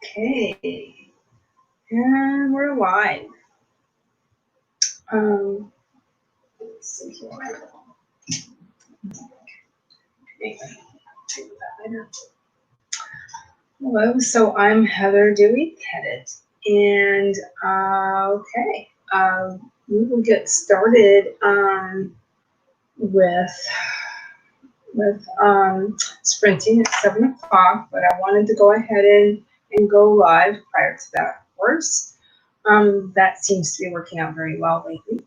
Okay, and we're live. Let's see here. Anyway, hello, so I'm Heather Dewey Pettit, and okay, we will get started with sprinting at 7 o'clock, but I wanted to go ahead and go live prior to that, of course. That seems to be working out very well lately.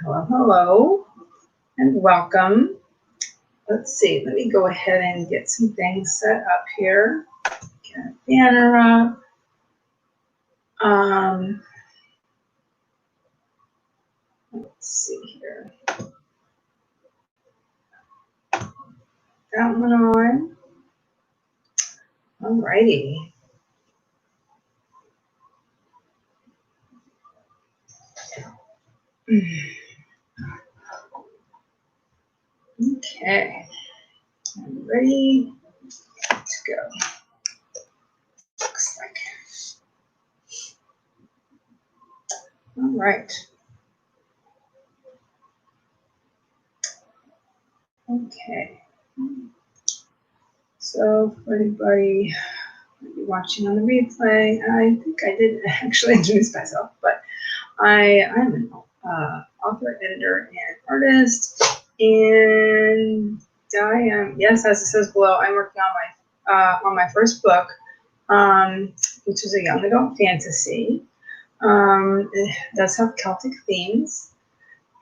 Hello, and welcome. Let's see, let me go ahead and get some things set up here. Get a banner up. Let's see here. That one on. Alrighty. Okay. I'm ready to go. Looks like. All right. Okay. So for anybody watching on the replay, I think I did actually introduce myself, but I'm an author, editor, and artist, and I am, yes, as it says below, I'm working on my first book, which is a young adult fantasy. It does have Celtic themes,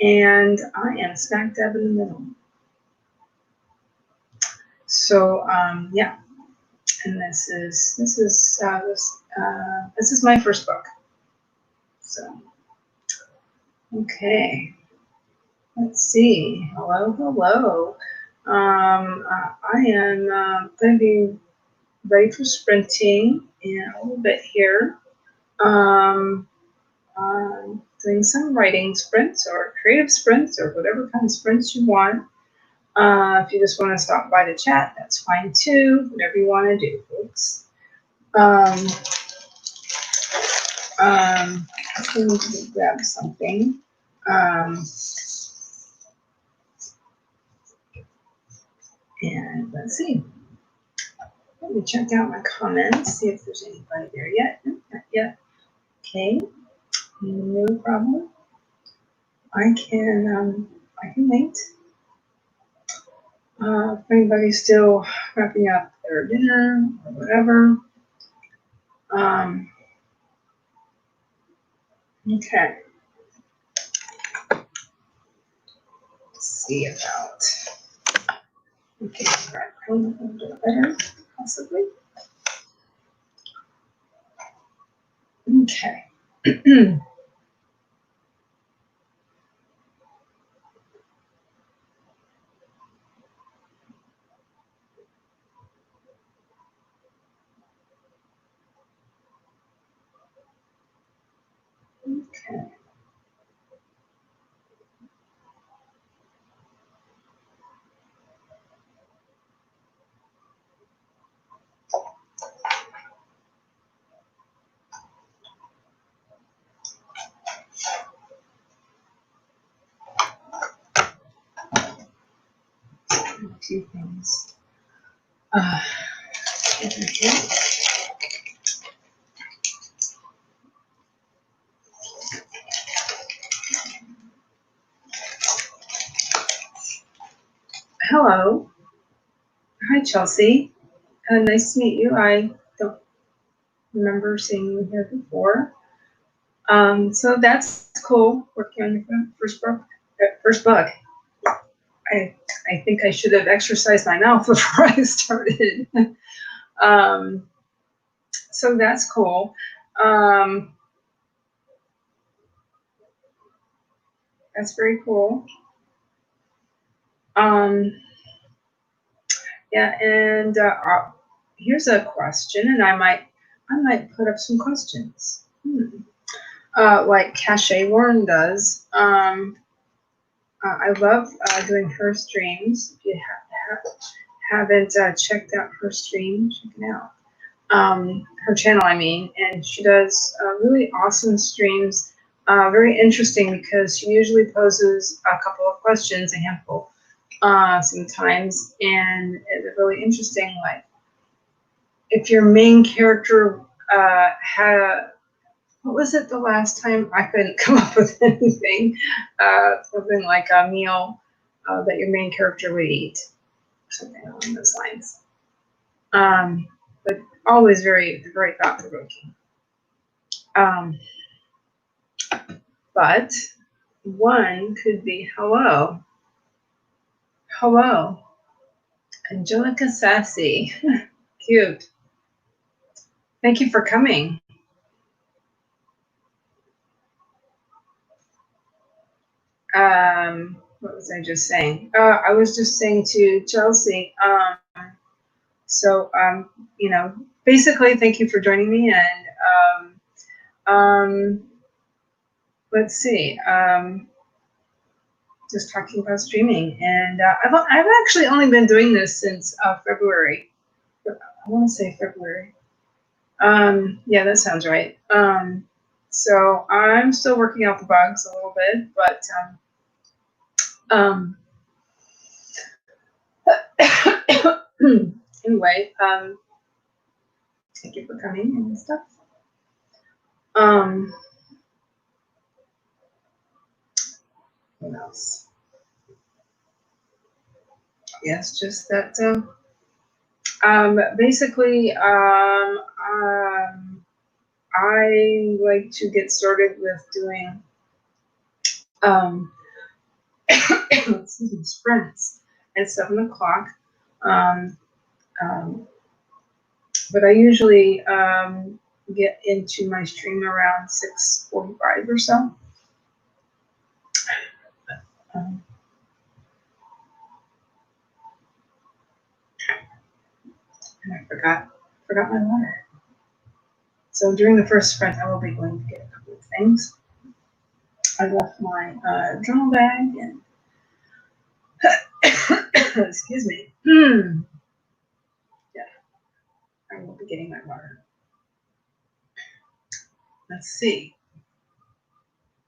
and I am smack dab in the middle. So yeah, and this is my first book. So okay, let's see. Hello. I am going to be ready for sprinting in a little bit here. Doing some writing sprints or creative sprints or whatever kind of sprints you want. If you just want to stop by to chat, that's fine too. Whatever you want to do, folks. I'm going to grab something. And let's see. Let me check out my comments, see if there's anybody there yet. No, not yet. Okay, no problem. I can wait. If anybody's still wrapping up their dinner or whatever. Okay. Let's see about. Okay, right. A little bit better, possibly. Okay. Okay. A few things. Hello. Hi, Chelsea. Nice to meet you. I don't remember seeing you here before. So that's cool. Working on your first book. I think I should have exercised my mouth before I started. So that's cool. That's very cool. Yeah, and here's a question, and I might put up some questions. Like Cache Warren does. I love doing her streams. If you haven't checked out her stream, check it out. Her channel, I mean, and she does really awesome streams. Very interesting because she usually poses a couple of questions, a handful, sometimes, and it's really interesting. Like, if your main character had, what was it the last time? I couldn't come up with anything. Something like a meal that your main character would eat, something along those lines. But always very, very thought-provoking. But one could be hello, Angelica Sassy, cute. Thank you for coming. What was I just saying? I was just saying to Chelsea. You know, basically, thank you for joining me, and let's see. Just talking about streaming, and I've actually only been doing this since February. I want to say February. Yeah, that sounds right. So I'm still working out the bugs a little bit, but anyway, thank you for coming and stuff. What else? Yes, just that. Basically, I like to get started with doing sprints at 7 o'clock. But I usually get into my stream around 6:45 or so. And I forgot my water. So during the first sprint, I will be going to get a couple of things. I left my journal bag and excuse me. Yeah, I will be getting my water. Let's see.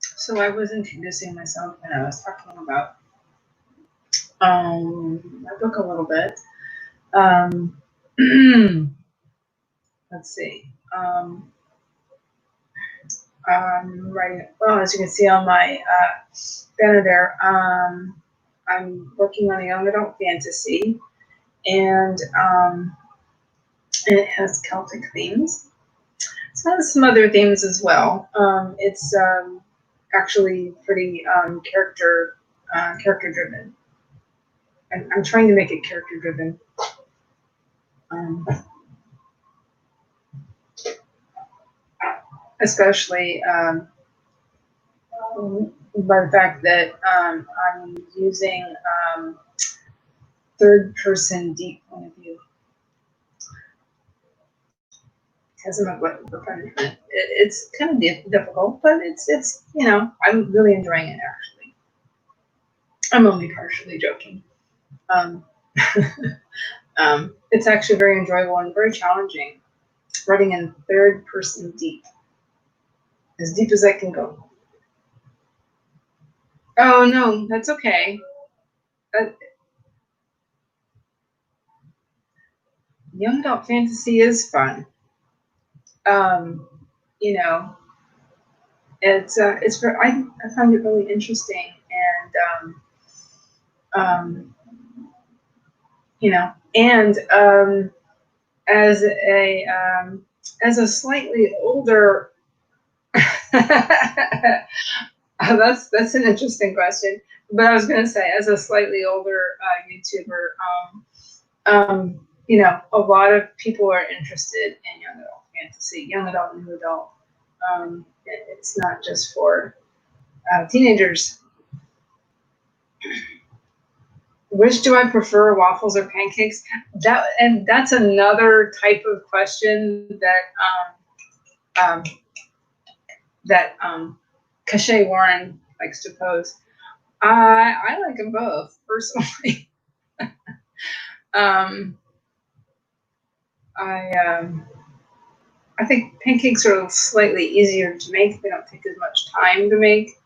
So I was introducing myself and I was talking about my book a little bit. Let's see. Right. Well, as you can see on my banner there, I'm working on a young adult fantasy, and it has Celtic themes. It has some other themes as well. It's actually pretty character driven. I'm trying to make it character driven. Especially by the fact that I'm using third-person deep point of view. Because I'm a glutton for punishment. It's kind of difficult, but it's you know, I'm really enjoying it actually. I'm only partially joking. It's actually very enjoyable and very challenging. Writing in third-person deep. As deep as I can go. Oh no, that's okay. Young adult fantasy is fun. You know, I find it really interesting, and you know, and as a slightly older that's an interesting question. But I was going to say, as a slightly older YouTuber, you know, a lot of people are interested in young adult fantasy, young adult, new adult. It's not just for teenagers. Which do I prefer, waffles or pancakes? That's another type of question that Cachet Warren likes to pose. I like them both personally. I think pancakes are slightly easier to make. They don't take as much time to make.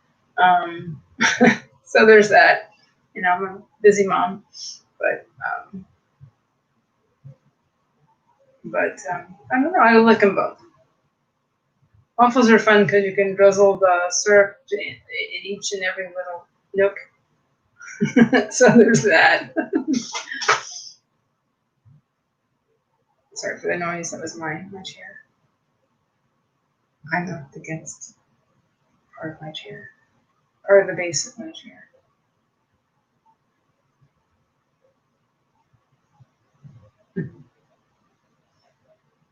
So there's that. You know, I'm a busy mom, but I don't know. I like them both. Waffles are fun because you can drizzle the syrup in each and every little nook. So there's that. Sorry for the noise. That was my chair. I knocked against part of my chair, part of the base of my chair.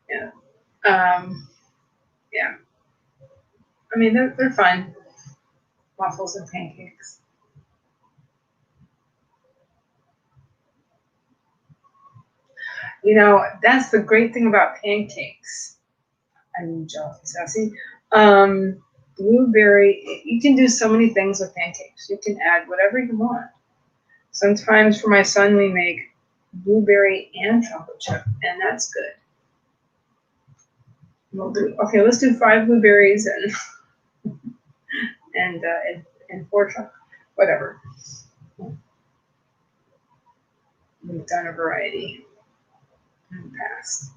Yeah. Yeah. I mean, they're fun. Waffles and pancakes. You know, that's the great thing about pancakes. I'm jelly sassy. Blueberry, you can do so many things with pancakes. You can add whatever you want. Sometimes for my son, we make blueberry and chocolate chip, and that's good. We'll do, okay, let's do 5 blueberries and 4 chocolate, whatever. We've done a variety in the past.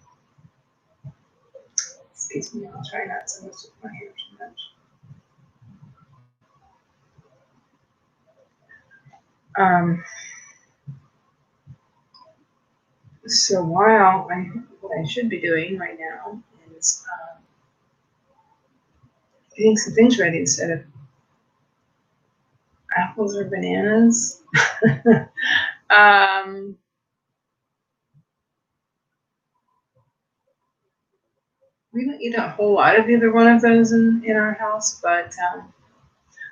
Excuse me, I'll try not to mess with my hair too much. So what I should be doing right now is getting some things ready instead of apples or bananas. We don't eat a whole lot of either one of those in our house, but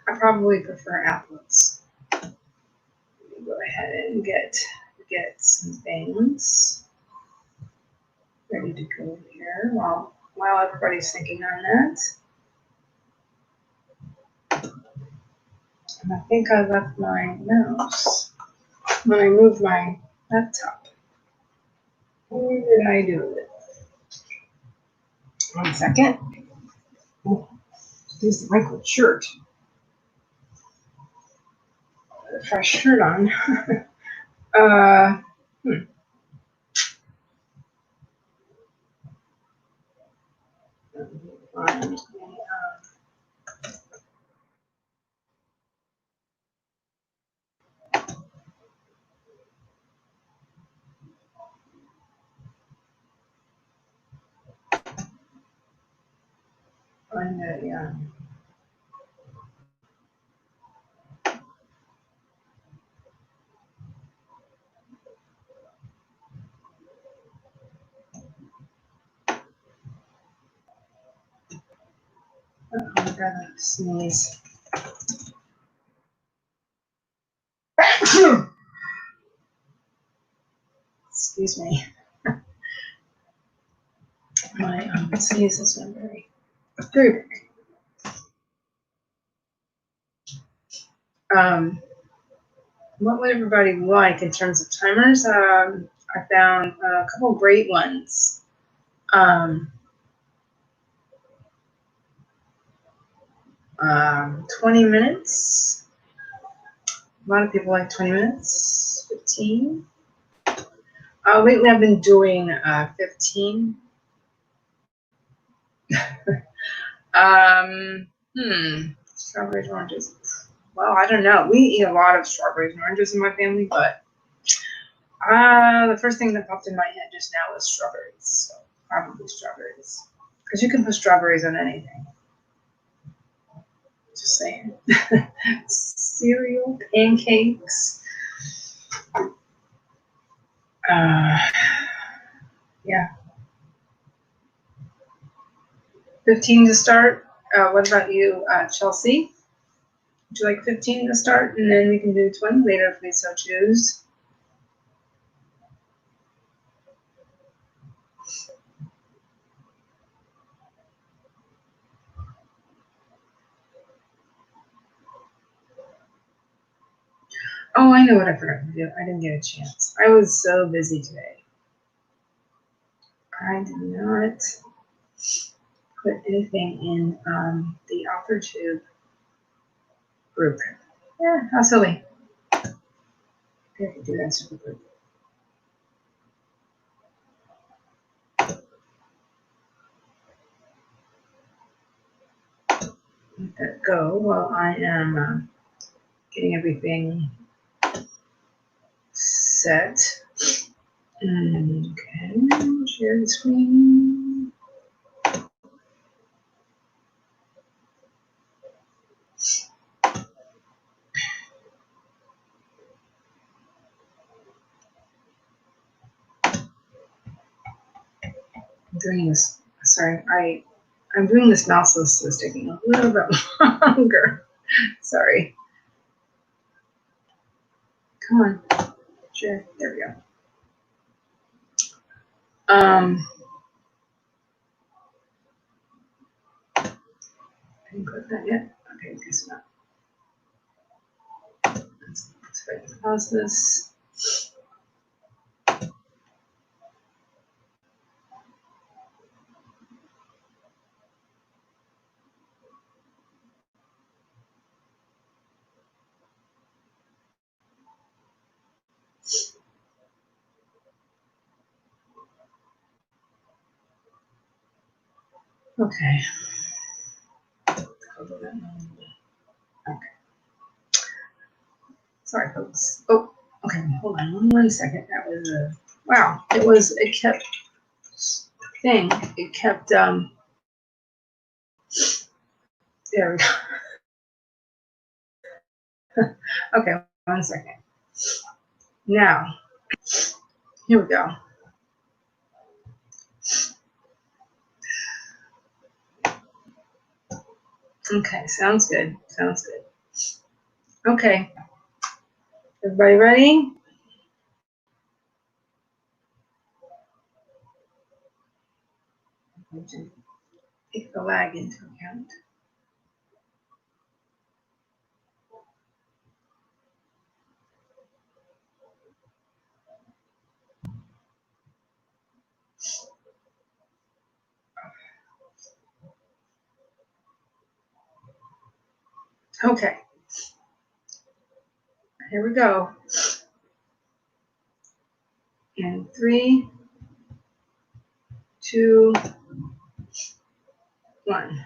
I probably prefer apples. Let me go ahead and get some things ready to go here while everybody's thinking on that. And I think I left my mouse when I moved my laptop. Where did I do it? 1 second. Oh, use the wrinkled shirt. A fresh shirt on. Find a I gotta sneeze. Excuse me. My sneeze has been very big. What would everybody like in terms of timers? I found a couple great ones. 20 minutes. A lot of people like 20 minutes. 15. Lately I've been doing 15. Strawberries, oranges. Well, I don't know. We eat a lot of strawberries and oranges in my family, but the first thing that popped in my head just now was strawberries. So probably strawberries. Because you can put strawberries on anything. Just saying. Cereal, pancakes. Yeah. 15 to start. What about you, Chelsea? Would you like 15 to start, and then we can do 20 later if we so choose? Oh, I know what I forgot to do. I didn't get a chance. I was so busy today. I did not put anything in the AuthorTube group. Yeah, how silly. I have to do that super quick. Let that go while I am getting everything set. Okay, share the screen. I'm doing this. Sorry, I'm doing this mouseless, so it's taking a little bit longer. Sorry. Come on, share. There we go. I didn't click that yet. Okay, guess not. Let's pause this. Okay. Okay. Sorry, folks. Oh, okay. Hold on 1 second. That was a wow. It kept thing. It kept there we go. Okay, 1 second. Now, here we go. Okay, sounds good. Sounds good. Okay. Everybody ready? Take the lag into account. Okay. Here we go. In 3, 2, 1.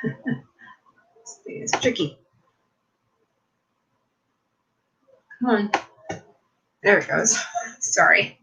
This thing is tricky. Come on. There it goes. Sorry.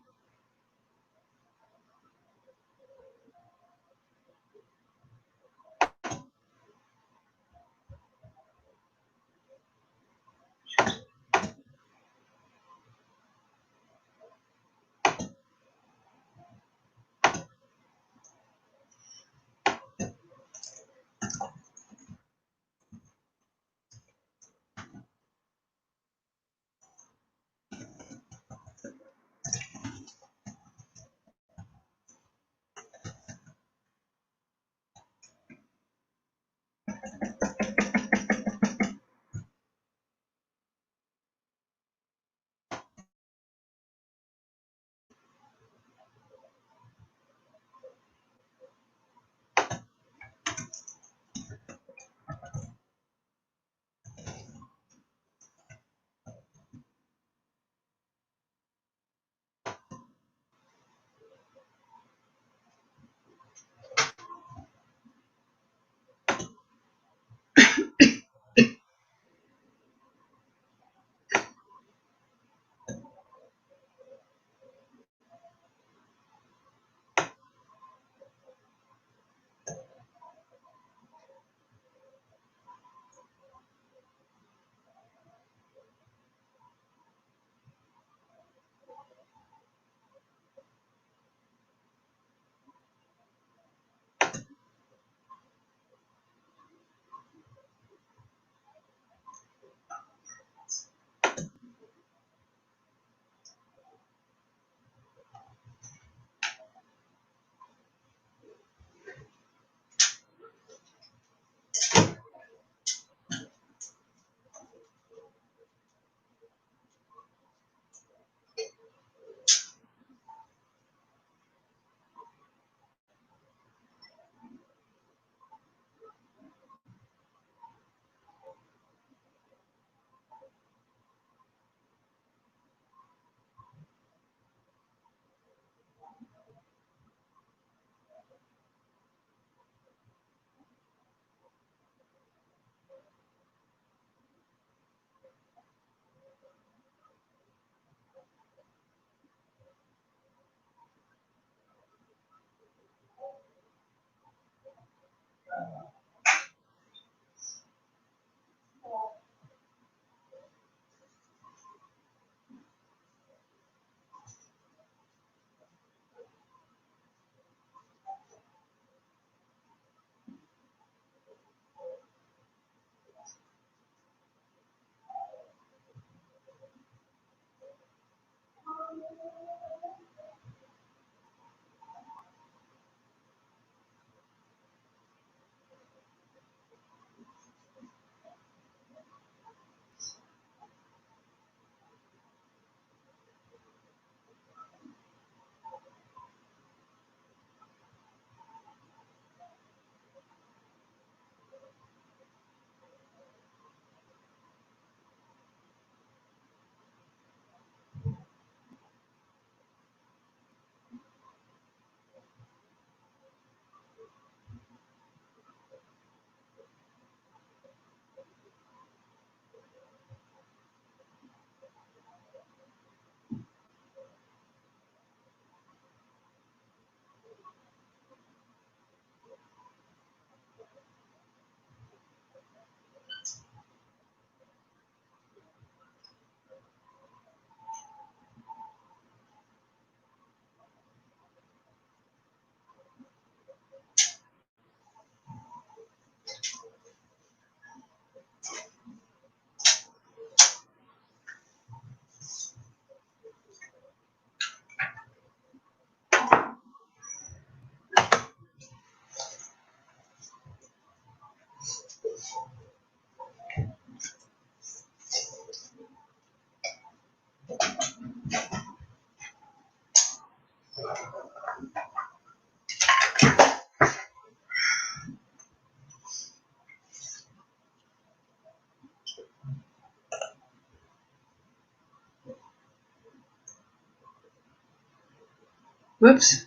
Whoops.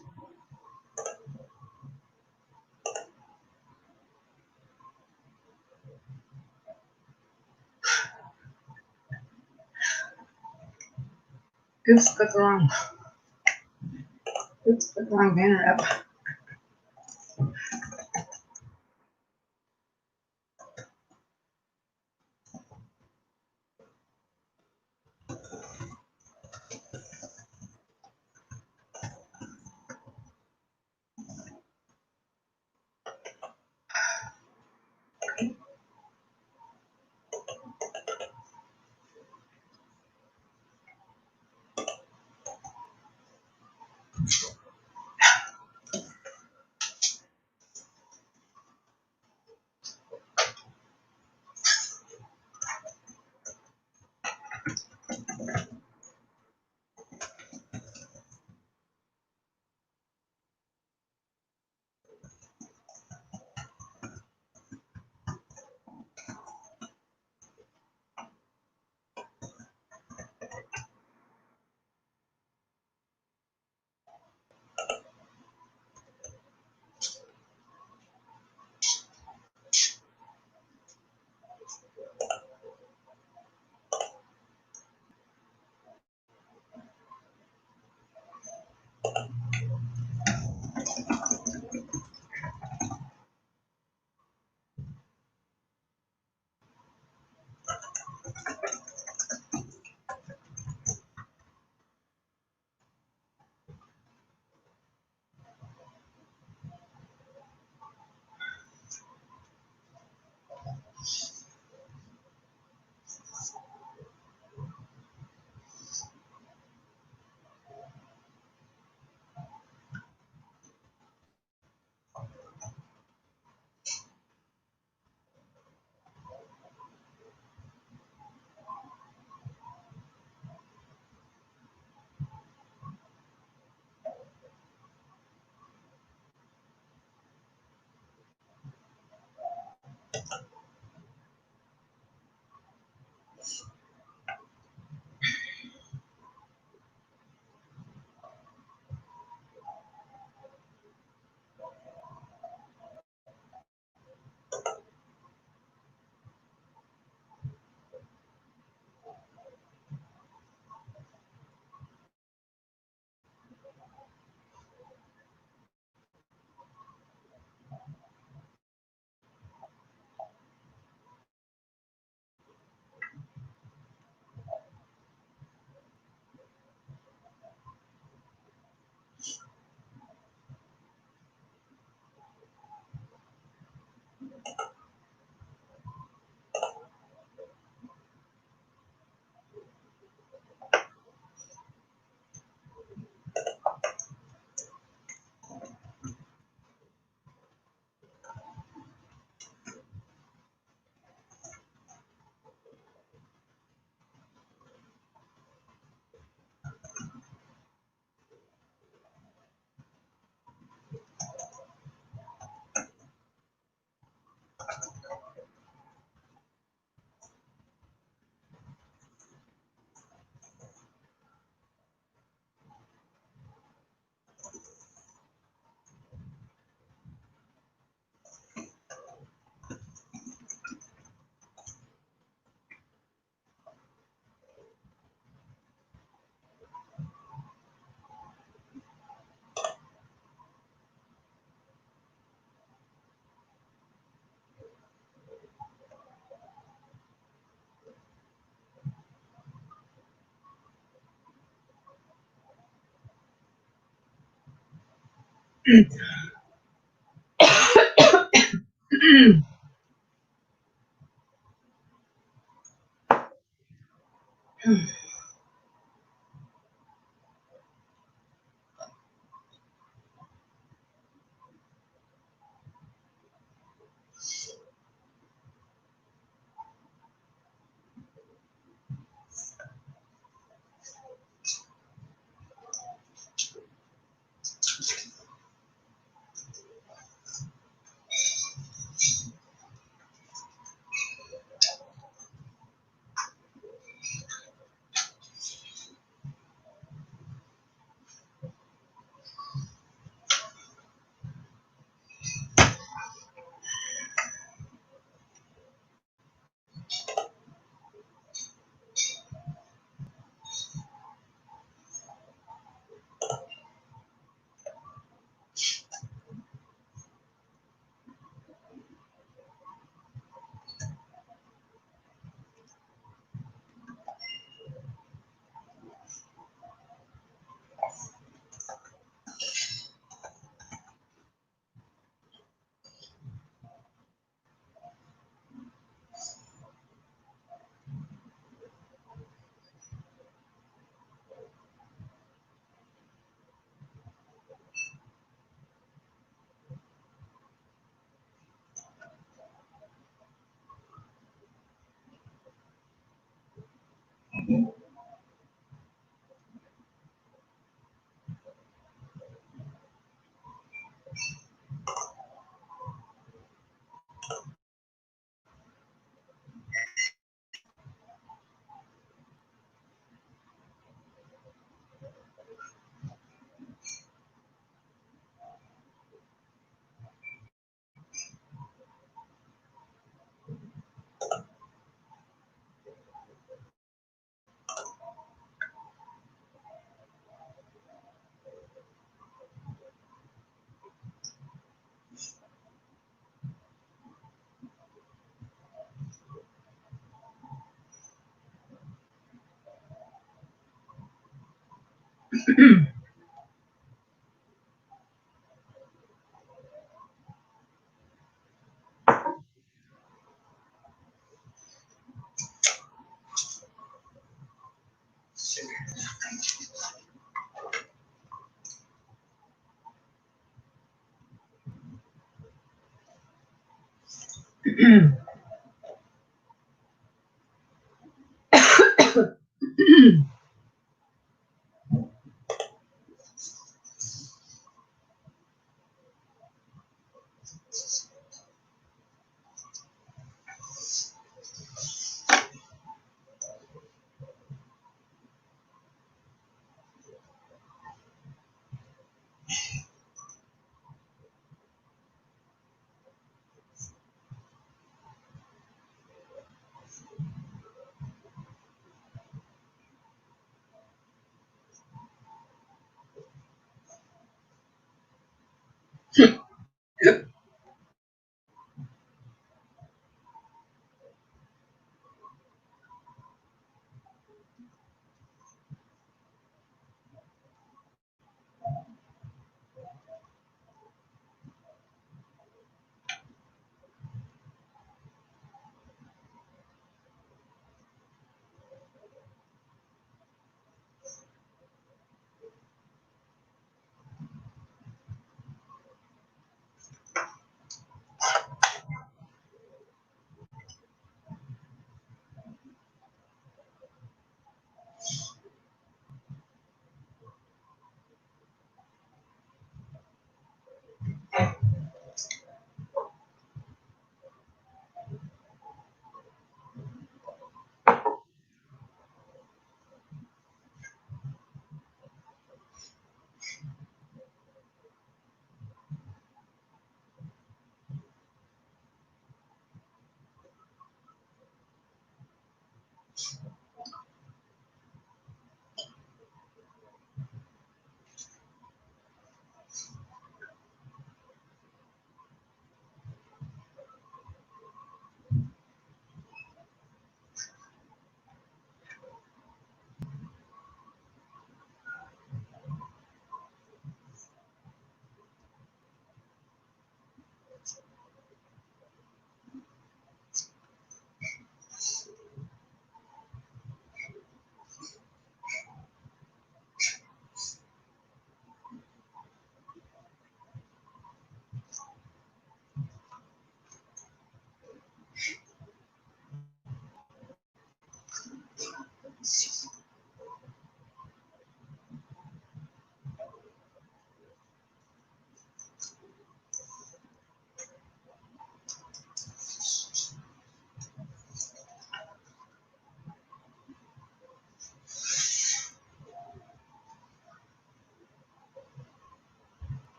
Oops, got the wrong. Oops, got the wrong banner up.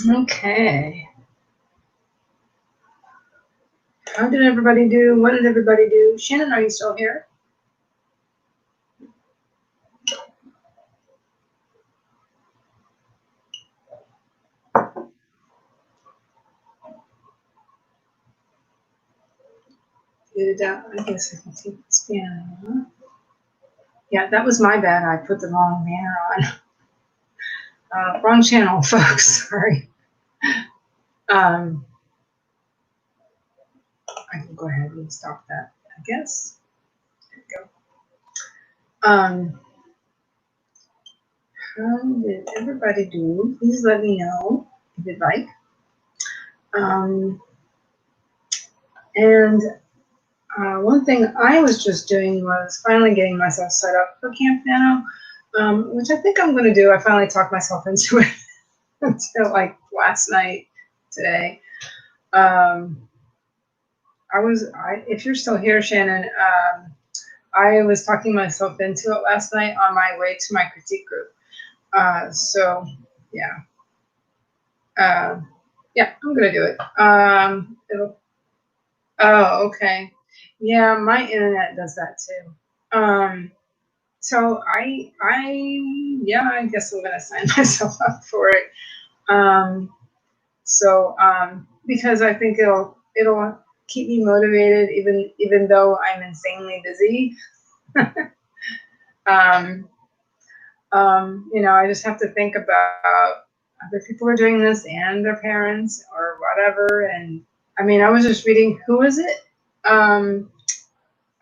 Okay. How did everybody do? What did everybody do? Shannon, are you still here? I guess I can take this banner. Yeah, that was my bad. I put the wrong banner on. Wrong channel, folks. Sorry. I can go ahead and stop that, I guess. There we go. How did everybody do? Please let me know if you'd like. And one thing I was just doing was finally getting myself set up for Camp Nano, which I think I'm going to do. I finally talked myself into it until like last night, today. If you're still here, Shannon, I was talking myself into it last night on my way to my critique group. So yeah. Yeah, I'm gonna do it. Oh, okay. Yeah, my internet does that too. So I guess I'm gonna sign myself up for it. Because I think it'll keep me motivated even though I'm insanely busy. I just have to think about other people are doing this and their parents or whatever. And I mean, I was just reading, who is it?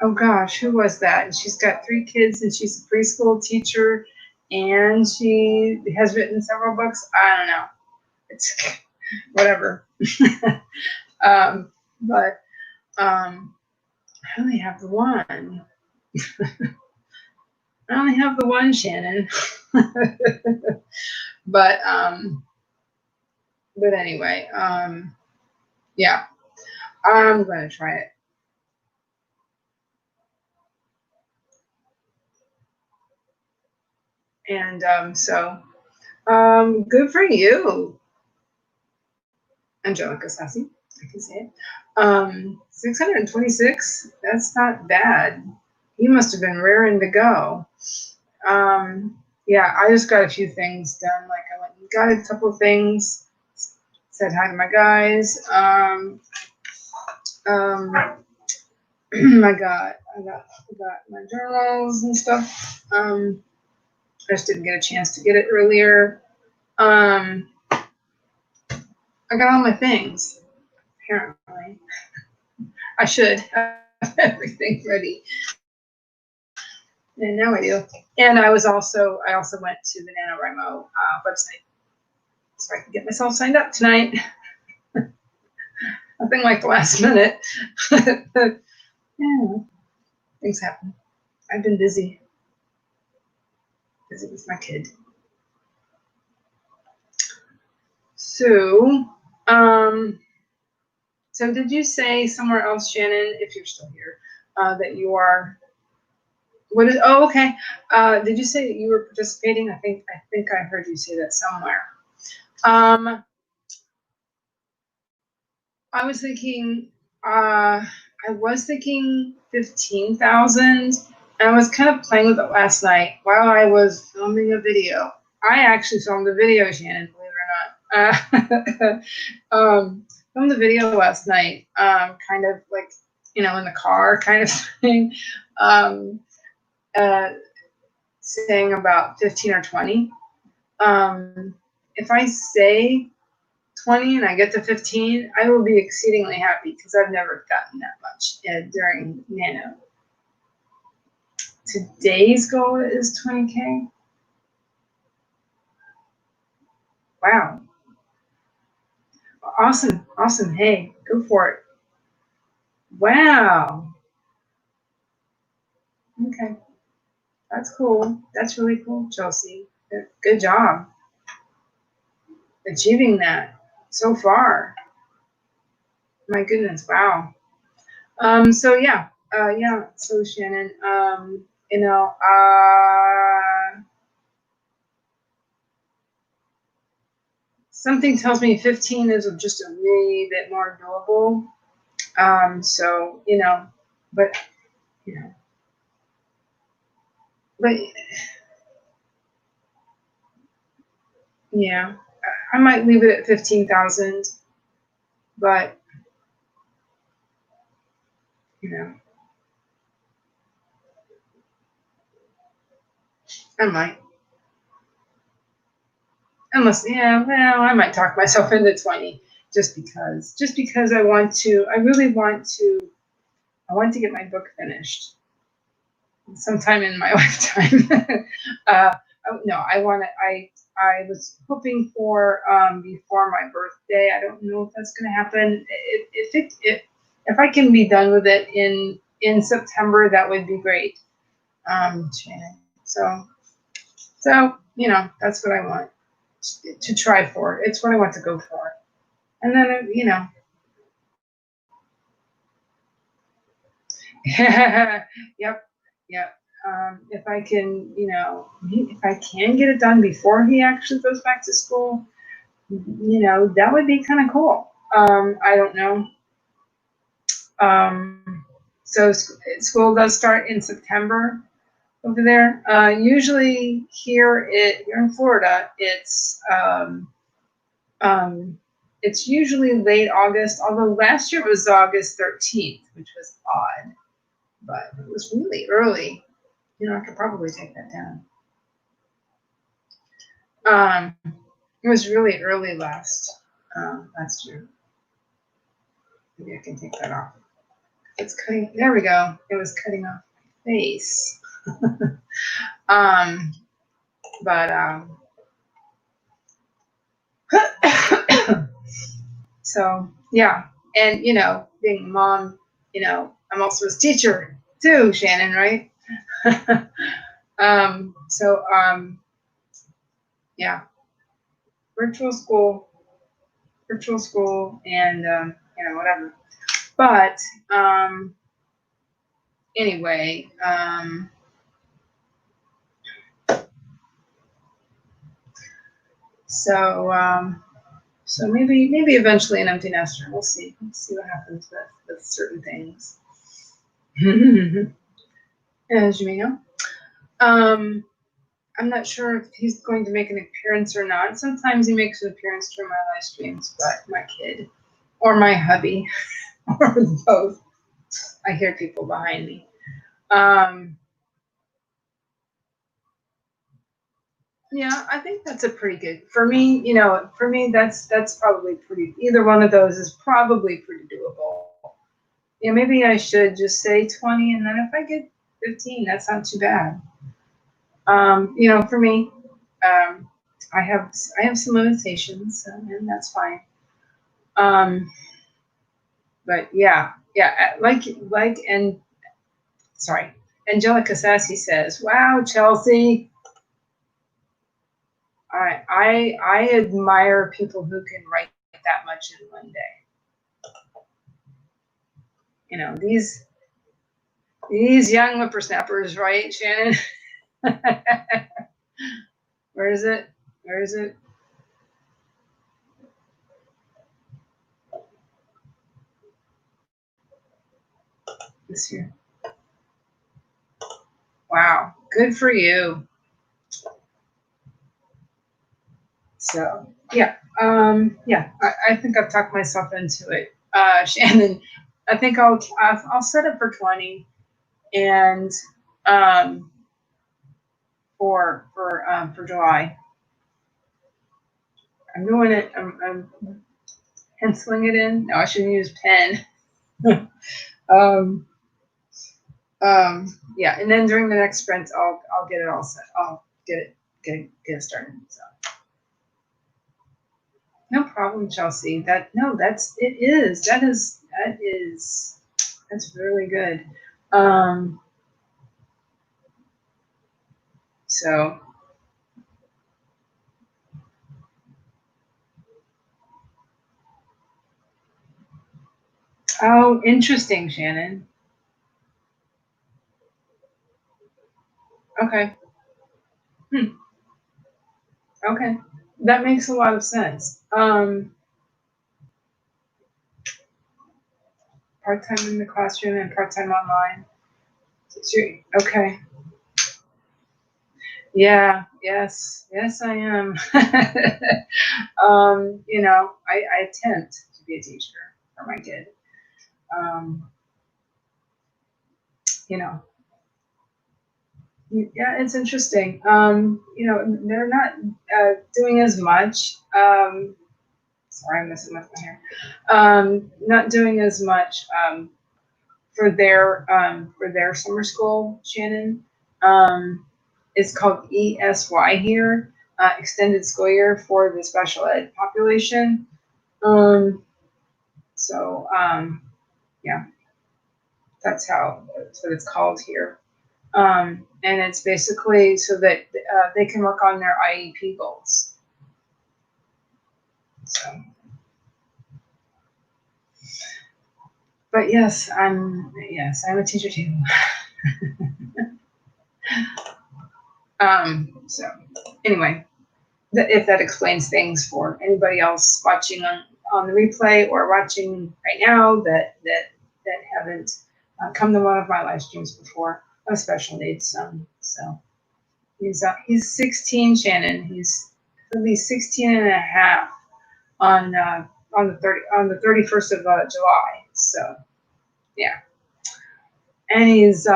Oh gosh, who was that? She's got 3 kids and she's a preschool teacher and she has written several books. I don't know. It's whatever. But I only have the one. I only have the one, Shannon. But anyway, yeah, I'm gonna try it. And good for you, Angelica Sassy. I can say it. 626. That's not bad. You must have been raring to go. Yeah, I just got a few things done. Like I went and got a couple of things. Said hi to my guys. I got my journals and stuff. I just didn't get a chance to get it earlier. I got all my things. Apparently, I should have everything ready. And now I do. And I also went to the NaNoWriMo website so I can get myself signed up tonight. Nothing like the last minute. Yeah, things happen. I've been busy with my kid. So, so did you say somewhere else, Shannon, if you're still here, that you are? What is? Oh, okay. Did you say that you were participating? I think I heard you say that somewhere. I was thinking. I was thinking 15,000. I was kind of playing with it last night while I was filming a video. I actually filmed a video, Shannon, believe it or not. Filmed a video last night, kind of like, in the car kind of thing, saying about 15 or 20. If I say 20 and I get to 15, I will be exceedingly happy because I've never gotten that much during Nano. Today's goal is 20K. Wow. Awesome. Hey, go for it. Wow. Okay. That's cool. That's really cool, Chelsea. Good job achieving that so far. My goodness. Wow. So yeah. So Shannon, you know, something tells me 15 is just a wee bit more doable. So, you know, but, you know, but yeah, I might leave it at 15,000, but, you know, I might. Unless, yeah, well, I might talk myself into 20 just because I really want to get my book finished sometime in my lifetime. No, I was hoping for before my birthday. I don't know if that's going to happen. If I can be done with it in September, that would be great. Shannon. So you know, that's what I want to try for. It's what I want to go for. And then, you know, yep. If I can, you know, if I can get it done before he actually goes back to school, you know, that would be kind of cool. I don't know. So school does start in September over there. Usually here in Florida, it's usually late August, although last year was August 13th, which was odd, but it was really early. You know, I could probably take that down. It was really early last year. Maybe I can take that off. It's cutting. There we go. It was cutting off my face. But so yeah, and you know, being a mom, you know, I'm also a teacher too, Shannon, right? So yeah, virtual school, and you know, whatever. But anyway, so maybe eventually an empty nester. We'll see. Let's see what happens with certain things. As you may know, I'm not sure if he's going to make an appearance or not. Sometimes he makes an appearance during my live streams, but my kid or my hubby or both. I hear people behind me. Yeah, I think that's a pretty good for me. You know, for me, that's probably pretty. Either one of those is probably pretty doable. Yeah, maybe I should just say 20, and then if I get 15, that's not too bad. You know, for me, I have some limitations, and that's fine. But yeah, and sorry, Angelica Sassy says, "Wow, Chelsea, I admire people who can write that much in one day. You know, these young whippersnappers, right, Shannon?" Where is it? Where is it? This year. Wow, good for you. So yeah, I think I've talked myself into it. Shannon, I think I'll set it for 20, and for July. I'm doing it. I'm penciling it in. No, I shouldn't use pen. Yeah, and then during the next sprint, I'll get it all set. I'll get it started. So. No problem, Chelsea. That is that's really good. So oh, interesting, Shannon. Okay. Okay. That makes a lot of sense. Part-time in the classroom and part-time online. Okay. Yeah, yes, I am. You know, I attempt to be a teacher for my kid. Um, you know, yeah, it's interesting. You know, they're not doing as much. Sorry, I'm messing with my hair. Not doing as much for their summer school, Shannon. It's called ESY here, extended school year for the special ed population. Um, so yeah, that's what it's called here. And it's basically so that they can work on their IEP goals. So, but yes, I'm a teacher too. So anyway, if that explains things for anybody else watching on the replay or watching right now that haven't come to one of my live streams before, a special needs son. So he's 16, Shannon. He'll be 16 and a half on the 31st of July. So yeah, and he's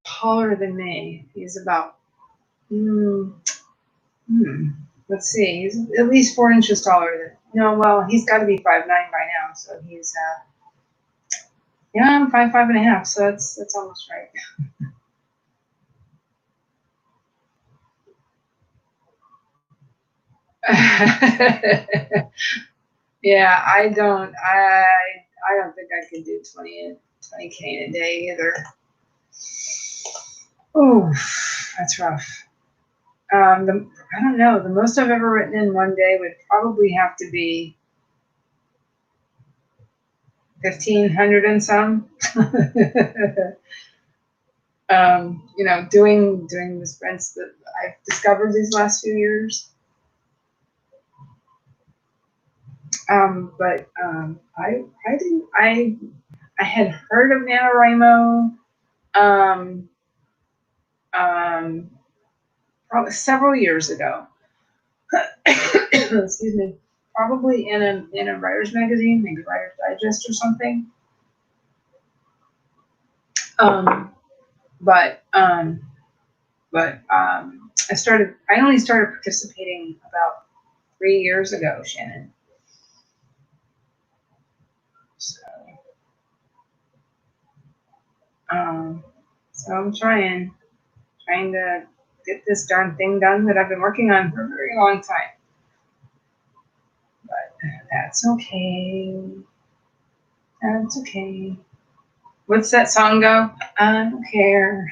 taller than me. He's about let's see, he's at least 4 inches taller than. No, well, he's got to be 5'9" by now. So he's yeah, I'm 5'5.5". So that's almost right. Yeah, I don't think I could do 20K in a day either. Oh, that's rough. I don't know. The most I've ever written in one day would probably have to be 1,500 and some. You know, doing the sprints that I've discovered these last few years. But I had heard of NaNoWriMo probably several years ago. Excuse me. Probably in a writer's magazine, maybe Writer's Digest or something. But I only started participating about 3 years ago, Shannon. So, so I'm trying to get this darn thing done that I've been working on for a very long time. But that's okay. That's okay. What's that song go? I don't care.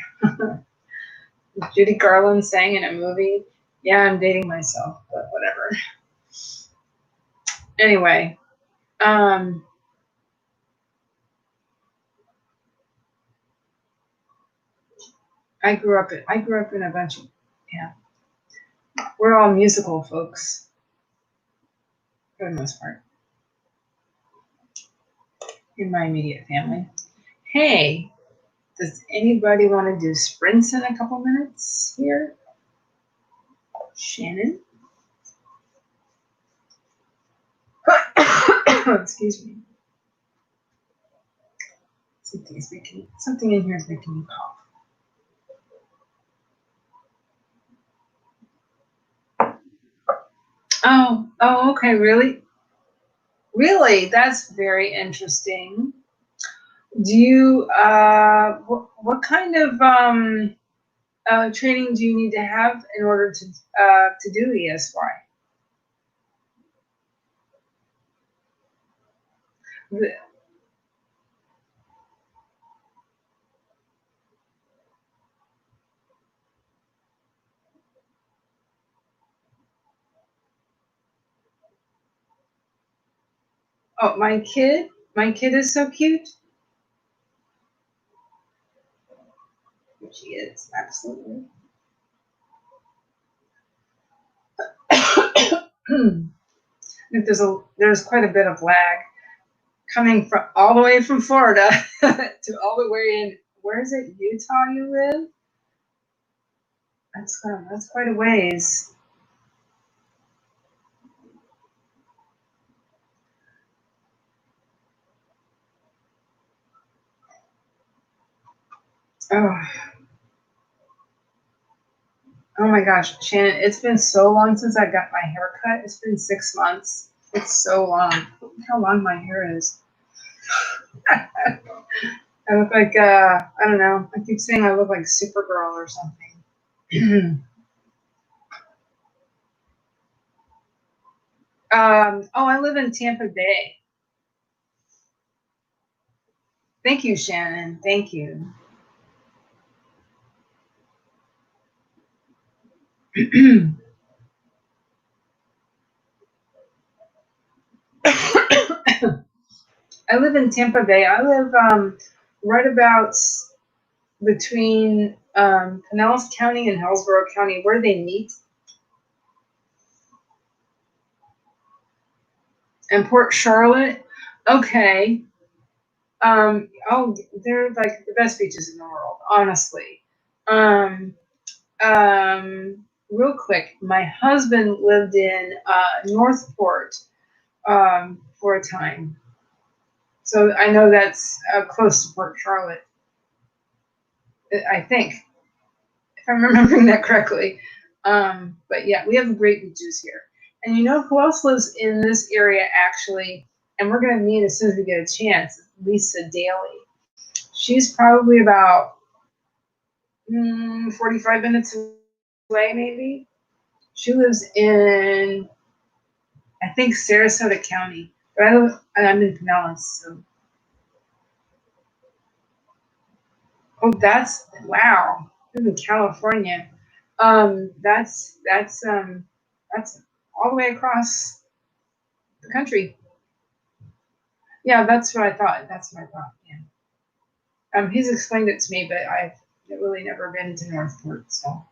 Judy Garland sang in a movie. Yeah, I'm dating myself, but whatever. Anyway, I grew up in a bunch of, yeah. We're all musical folks for the most part in my immediate family. Hey, does anybody want to do sprints in a couple minutes here? Shannon? Excuse me. Something in here is making me cough. Oh, okay, really? Really? That's very interesting. Do you, what kind of training do you need to have in order to do ESY? Oh, my kid is so cute. She is, absolutely. think there's quite a bit of lag coming from all the way from Florida to all the way in. Where is it? Utah? You live? That's quite a ways. Oh. Oh my gosh, Shannon, it's been so long since I got my hair cut. It's been 6 months. It's so long. Look how long my hair is. I look like, I don't know. I keep saying I look like Supergirl or something. I live in Tampa Bay. Thank you, Shannon. Thank you. I live in Tampa Bay. I live right about between Pinellas County and Hillsborough County, where they meet. And Port Charlotte. Okay. They're like the best beaches in the world, honestly. Um, Real quick, my husband lived in Northport for a time. So I know that's close to Port Charlotte, I think, if I'm remembering that correctly. But yeah, we have great beaches here. And you know who else lives in this area, actually? And we're going to meet as soon as we get a chance, Lisa Daly. She's probably about 45 minutes away, maybe. She lives in, I think, Sarasota County. But I'm in Pinellas, so. Oh, that's, wow. I live in California. That's all the way across the country. Yeah, that's what I thought. Yeah. He's explained it to me, but I've really never been to Northport, so.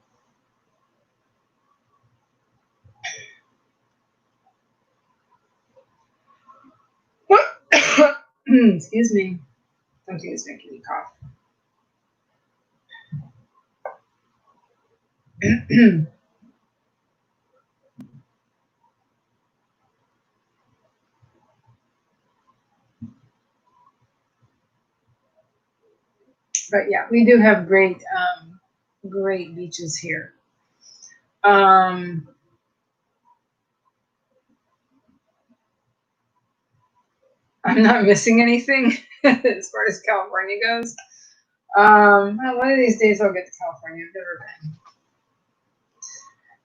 Excuse me. Something is making me cough. But yeah, we do have great beaches here. I'm not missing anything as far as California goes. Well, one of these days I'll get to California. I've never been.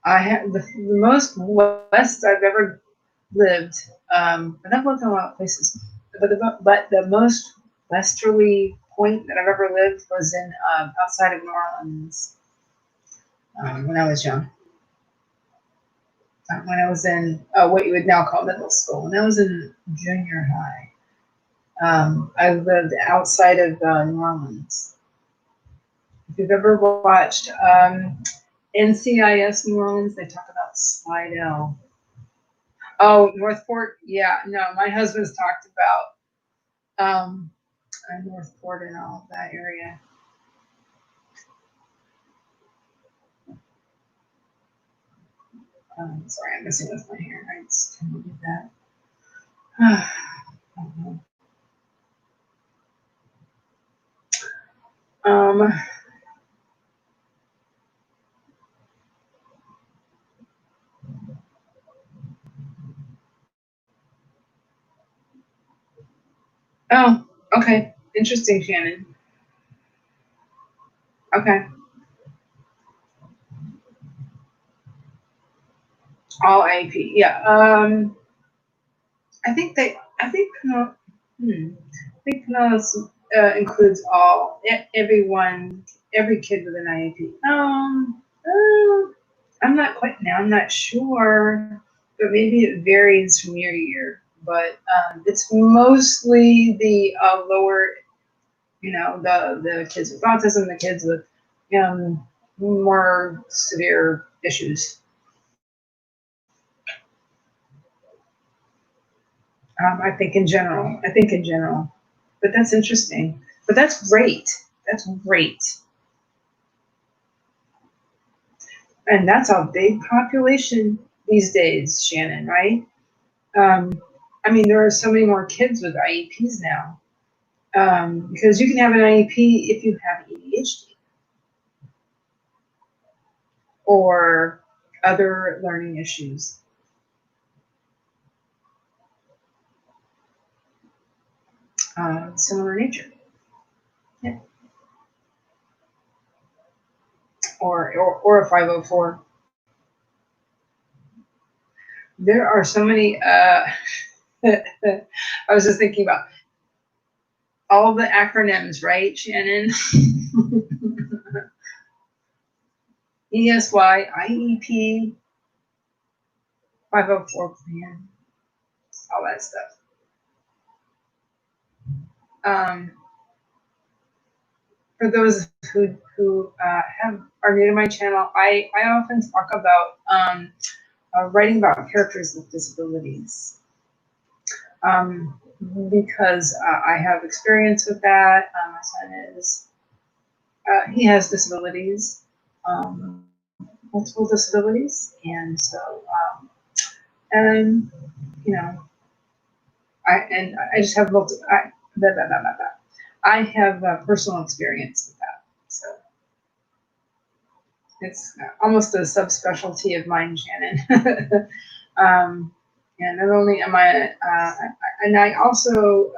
I have the most west I've ever lived, but I've lived in a lot of places. But the most westerly point that I've ever lived was in outside of New Orleans when I was young. When I was in what you would now call middle school. When I was in junior high, I lived outside of New Orleans. If you've ever watched NCIS New Orleans, they talk about Slidell. Oh, Northport? Yeah, no, my husband's talked about Northport and all of that area. Sorry, I'm messing with my hair. I just tend to do that. Oh, okay. Interesting, Shannon. Okay. All IEP. Yeah. I think Pinellas includes everyone, every kid with an IEP. I'm not sure, but maybe it varies from year to year. But it's mostly the lower, the kids with autism, the kids with more severe issues. I think in general. I think in general. But that's interesting. But that's great. That's great. And that's a big population these days, Shannon, right? I mean, there are so many more kids with IEPs now. Because you can have an IEP if you have ADHD or other learning issues. Similar nature. Yeah. Or a 504. There are so many, I was just thinking about all the acronyms, right, Shannon? ESY, IEP, 504 plan, all that stuff. For those who are new to my channel, I often talk about writing about characters with disabilities. Because I have experience with that. My son he has disabilities, multiple disabilities, and so, and you know, I just have I have personal experience with that, so it's almost a subspecialty of mine, Shannon. And not only am and I also,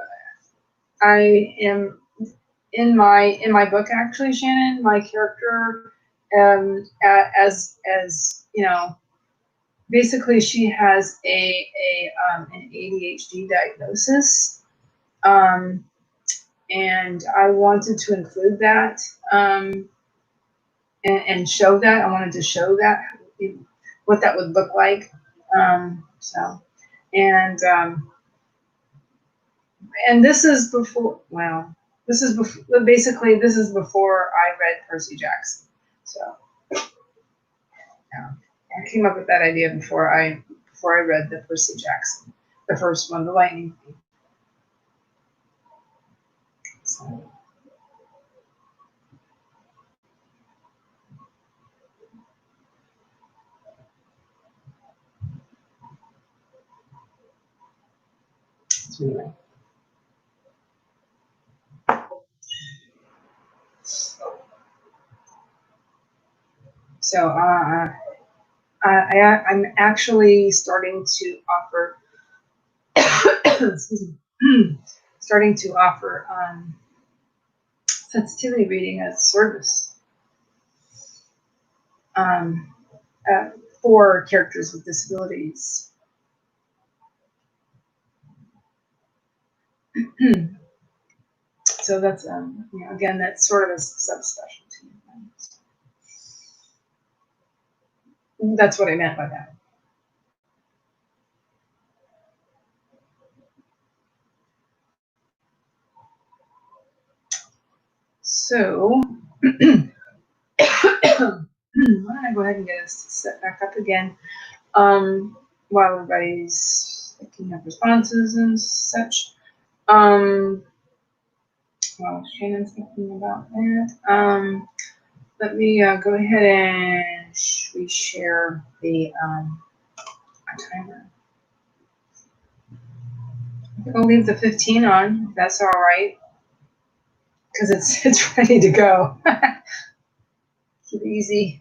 I am in my book, actually, Shannon, my character, as you know, basically she has an ADHD diagnosis, and I wanted to include that, and show that. I wanted to show that, what that would look like. So, and this is before. Well, this is before. Basically, this is before I read Percy Jackson. So, yeah, I came up with that idea before I read the Percy Jackson, the first one, the Lightning Thief. So. Anyway. So I'm actually starting to offer, excuse me, starting to offer sensitivity reading as a service, for characters with disabilities. So that's, again, that's sort of a subspecialty. That's what I meant by that. So, why don't I go ahead and get us set back up again, while everybody's picking up responses and such. While Shannon's thinking about that, let me go ahead and reshare the timer. I'll leave the 15 on, if that's all right, because it's ready to go. Keep it easy.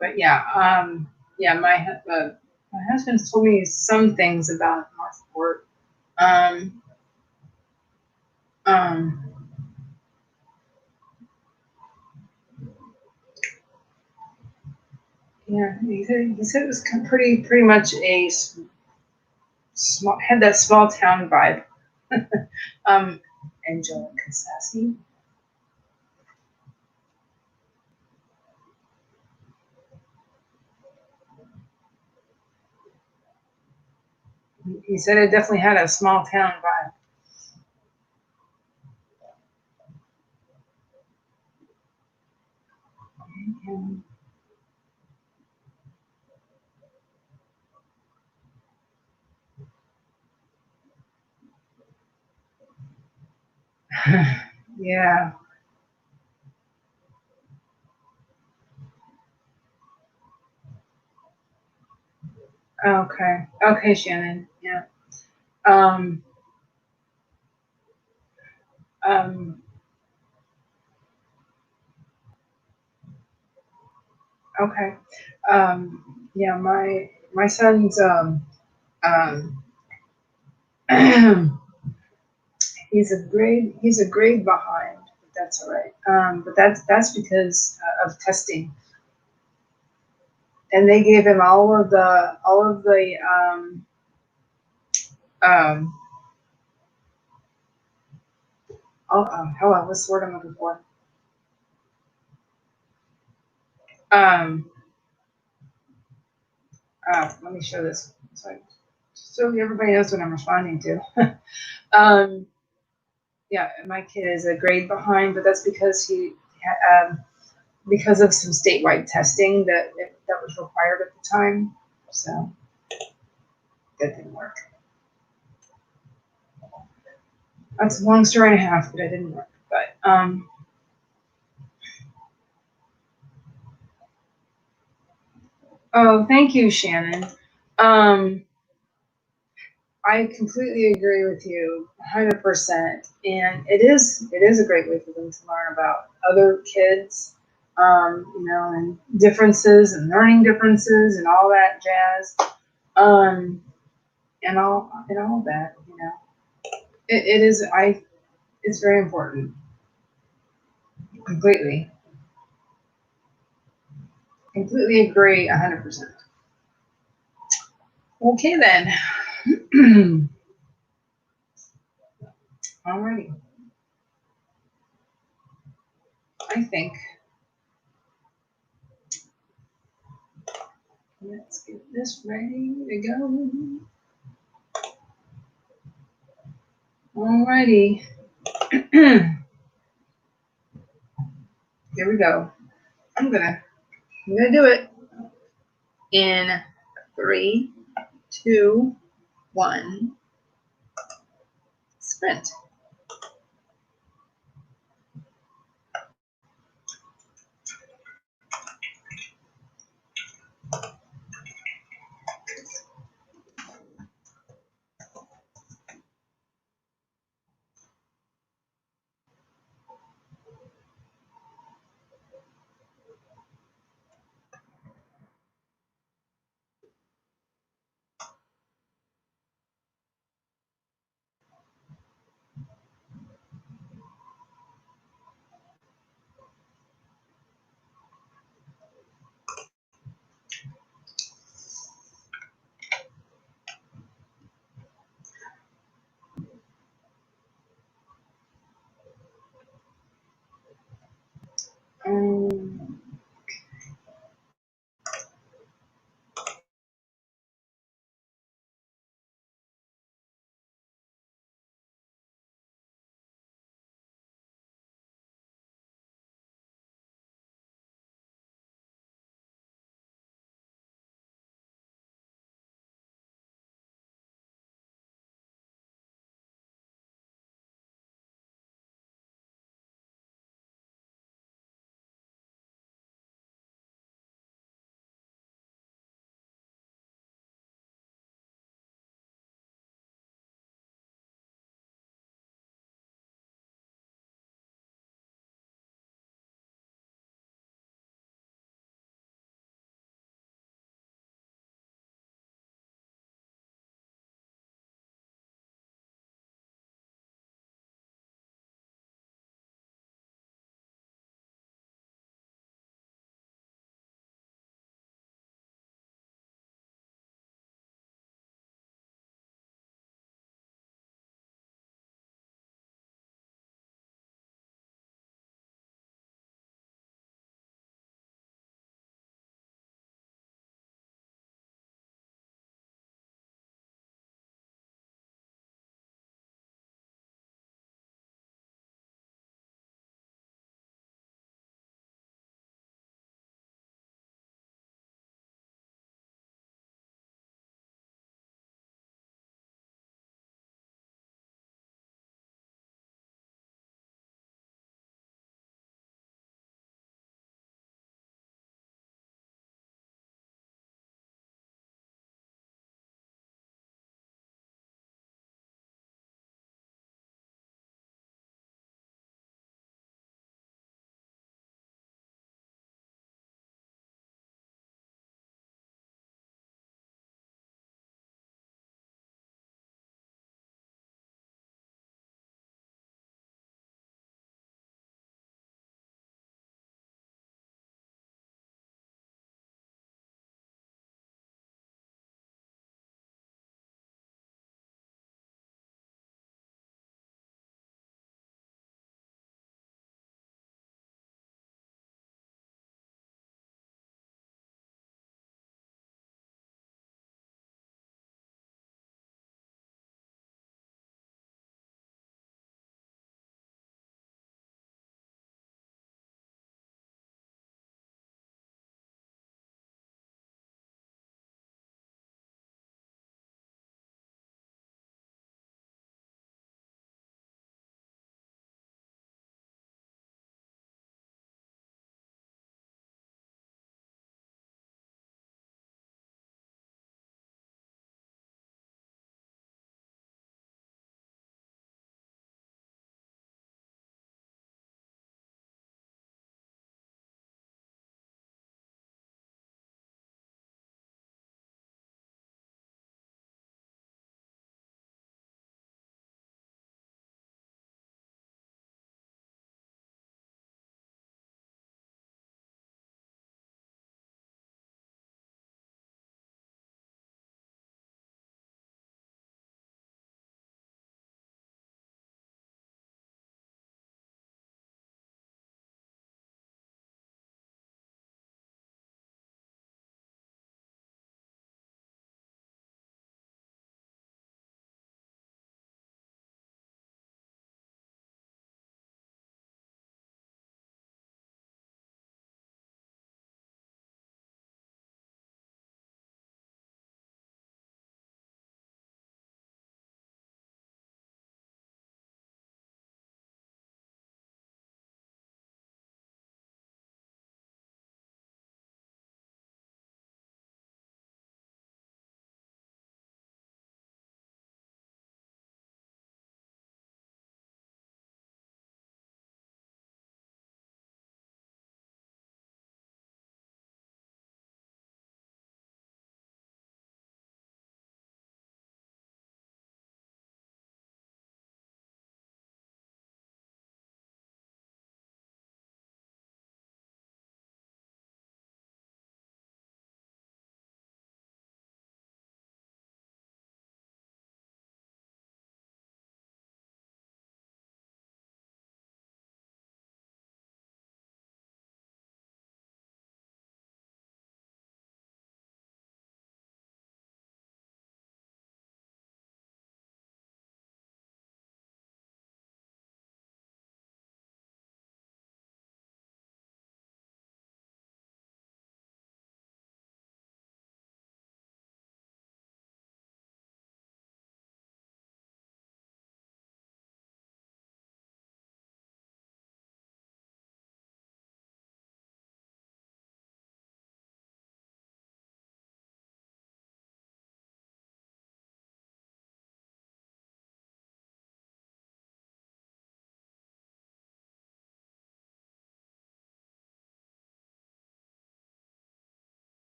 But yeah, yeah, my husband's told me some things about Northport. Yeah, he said it was pretty much a small, had that small town vibe. Angelica Sassy. He said it definitely had a small town vibe. Yeah. Okay. Okay, Shannon. Yeah. Um, um, okay. Yeah, my son's um he's a grade behind, but that's all right. But that's because of testing, and they gave him um hold on, what's the word I'm looking for? Um, Let me show this so everybody knows what I'm responding to. um, yeah, my kid is a grade behind, but that's because because of some statewide testing that was required at the time. So that didn't work. That's a long story and a half, but it didn't work. But oh, thank you, Shannon. Um, I completely agree with you, 100%. And it is a great way for them to learn about other kids, and differences and learning differences and all that jazz, and all that. It is. It's very important. Completely, completely agree, 100%. Okay then. Alrighty. I think let's get this ready to go. Alrighty. Here we go. I'm gonna do it in 3, 2, 1, sprint.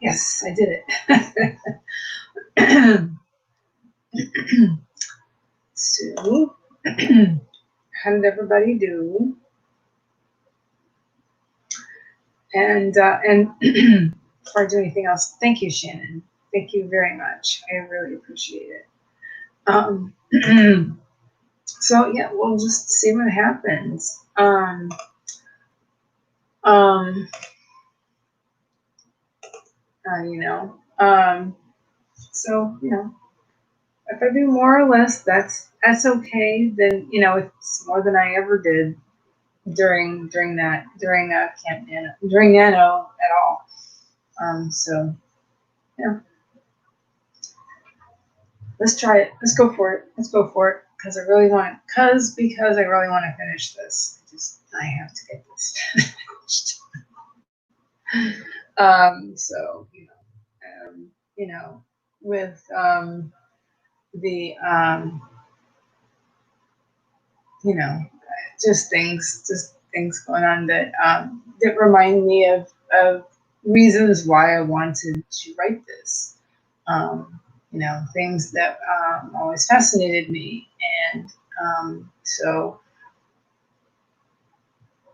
Yes, I did it. So, how did everybody do? And before I do anything else, thank you, Shannon. Thank you very much. I really appreciate it. So yeah, we'll just see what happens. You know, so you know, if I do more or less, that's okay. Then you know, it's more than I ever did during Camp Nano, during Nano at all. So yeah, let's try it. Let's go for it. Let's go for it because I really want because I really want to finish this. I have to get this finished. So you know, with the you know, just things going on that that remind me of reasons why I wanted to write this. You know, things that always fascinated me, and so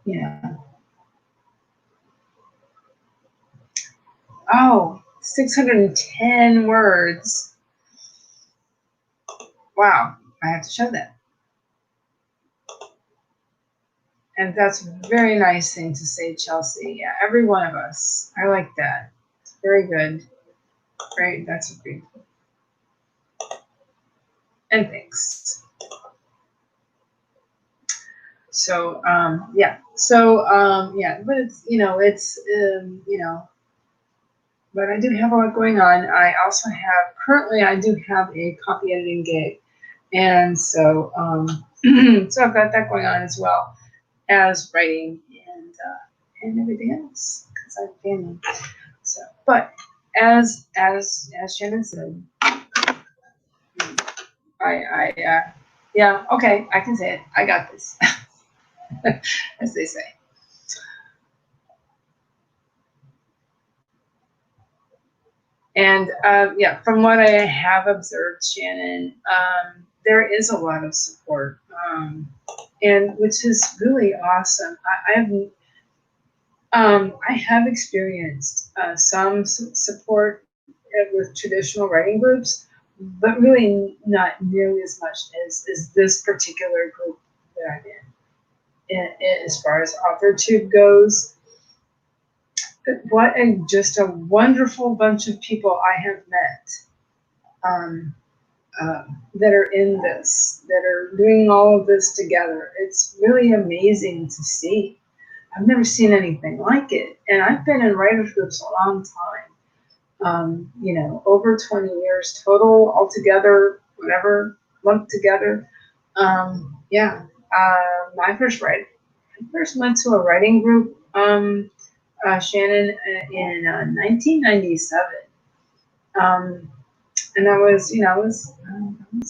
you know, oh, 610 words. Wow, I have to show that. And that's a very nice thing to say, Chelsea. Yeah, every one of us. I like that. It's very good. Great, that's a great. And thanks. So yeah. So yeah, but it's you know, but I do have a lot going on. I also have currently I do have a copy editing gig, and so so I've got that going on as well as writing and everything else because I'm family. So, but as Shannon said, yeah, okay, I can say it. I got this, as they say. And yeah, from what I have observed, Shannon, there is a lot of support, and which is really awesome. I have experienced some support with traditional writing groups, but really not nearly as much as this particular group that I'm in as far as AuthorTube goes. What just a wonderful bunch of people I have met um, that are in this, that are doing all of this together. It's really amazing to see. I've never seen anything like it, and I've been in writers groups a long time. You know, over 20 years total altogether, whatever, lumped together. Yeah, my first I first went to a writing group, Shannon, in 1997. Um, and I was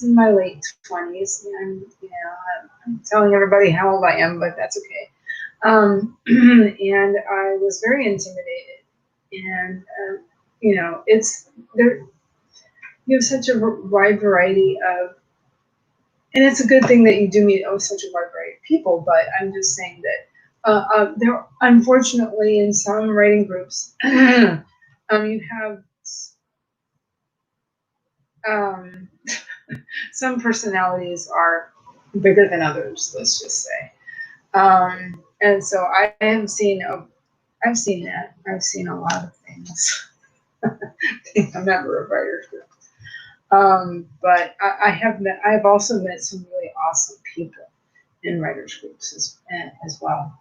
in my late 20s, and I'm telling everybody how old I am, but that's okay. And I was very intimidated, and it's there. You have such a wide variety of, and it's a good thing that you do meet such a wide variety of people. But I'm just saying that there, unfortunately, in some writing groups, you have um, some personalities are bigger than others. Let's just say, and so I have seen I've seen that. I've seen a lot of things. Being a member of writers group. But I have also met some really awesome people in writers groups as well.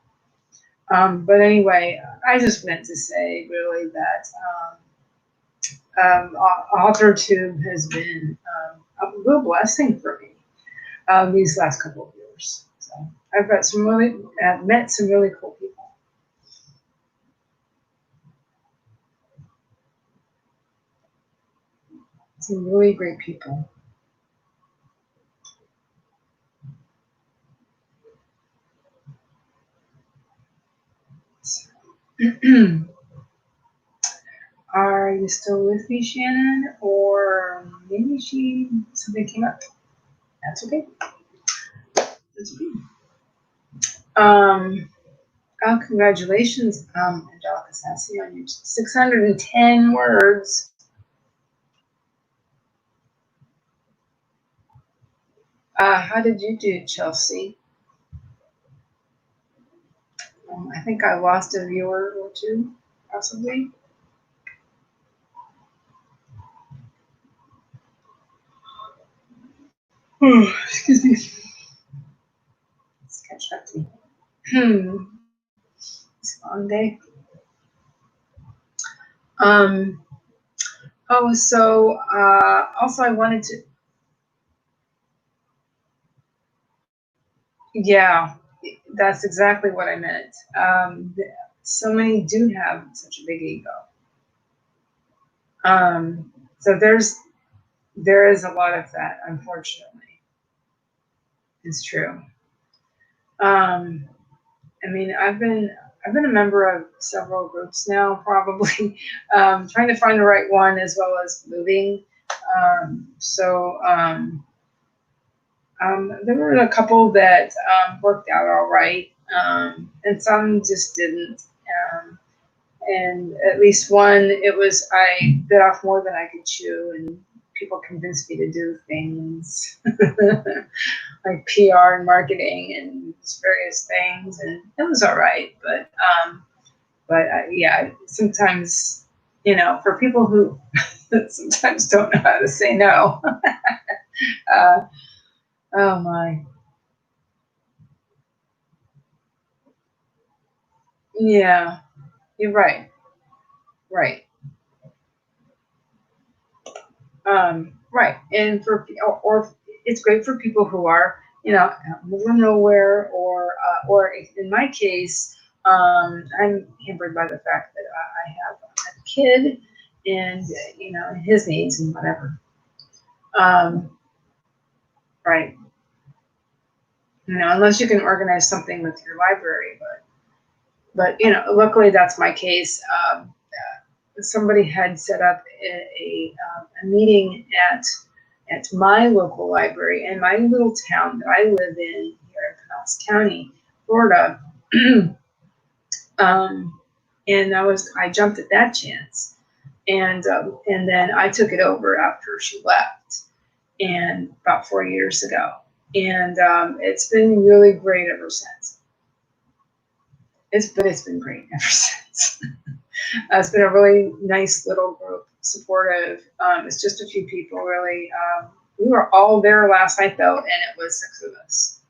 But anyway, I just meant to say really that AuthorTube has been a real blessing for me these last couple of years. So I've got met some really cool people. Some really great people. So, all Are you still with me, Shannon? Or maybe something came up. That's okay. That's okay. Oh, congratulations, Angelica Sassy, on your 610 words. How did you do, Chelsea? I think I lost a viewer or two, possibly. Oh, excuse me. Let's catch up to me. It's a long day. Oh, so also I wanted to. Yeah, that's exactly what I meant. So many do have such a big ego. So there is a lot of that, unfortunately. It's true. I mean, I've been a member of several groups now, probably trying to find the right one as well as moving. There were a couple that worked out all right, and some just didn't. And at least one, I bit off more than I could chew, and people convinced me to do things like PR and marketing and various things, and it was all right. But yeah, sometimes, for people who sometimes don't know how to say no. Oh my. Yeah, you're right. Right. Right. And or it's great for people who are, middle of nowhere, or in my case, I'm hampered by the fact that I have a kid and, his needs and whatever. Right. Unless you can organize something with your library, but luckily that's my case. Somebody had set up a meeting at my local library in my little town that I live in here in Pinellas County, Florida. And I jumped at that chance, and then I took it over after she left, and about 4 years ago, and it's been really great ever since. It's been great ever since. It's been a really nice little group, supportive. It's just a few people, really. We were all there last night, though, and it was 6 of us.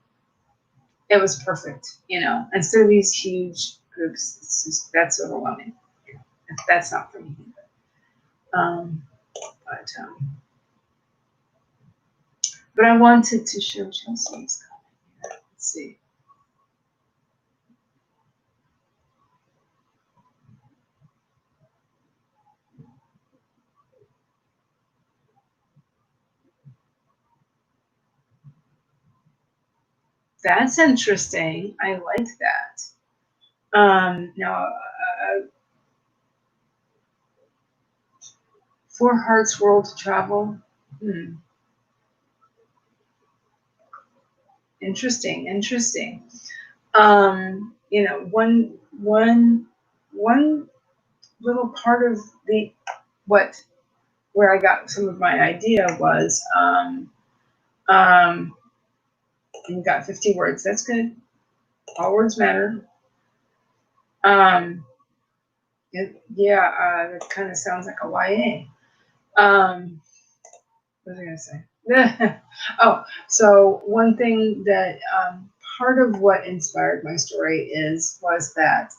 It was perfect, Instead of these huge groups, that's overwhelming. That's not for me. Um, but I wanted to show Chelsea's comment here. Let's see. That's interesting. I like that. Now, 4 Hearts World to Travel. Interesting. One little part of where I got some of my idea was, you got 50 words. That's good. All words matter. That kind of sounds like a YA. What was I going to say? Oh, so one thing that part of what inspired my story was that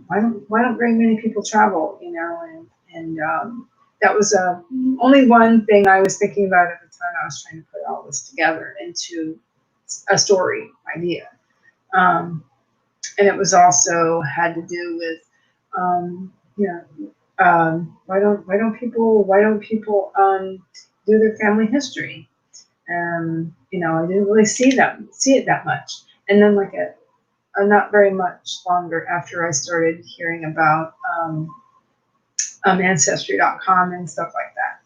why don't very many people travel, and that was only one thing I was thinking about at the time I was trying to put all this together into a story idea. And it was also had to do with, why don't people do their family history? I didn't really see it that much. And then like not very much longer after I started hearing about Ancestry.com and stuff like that.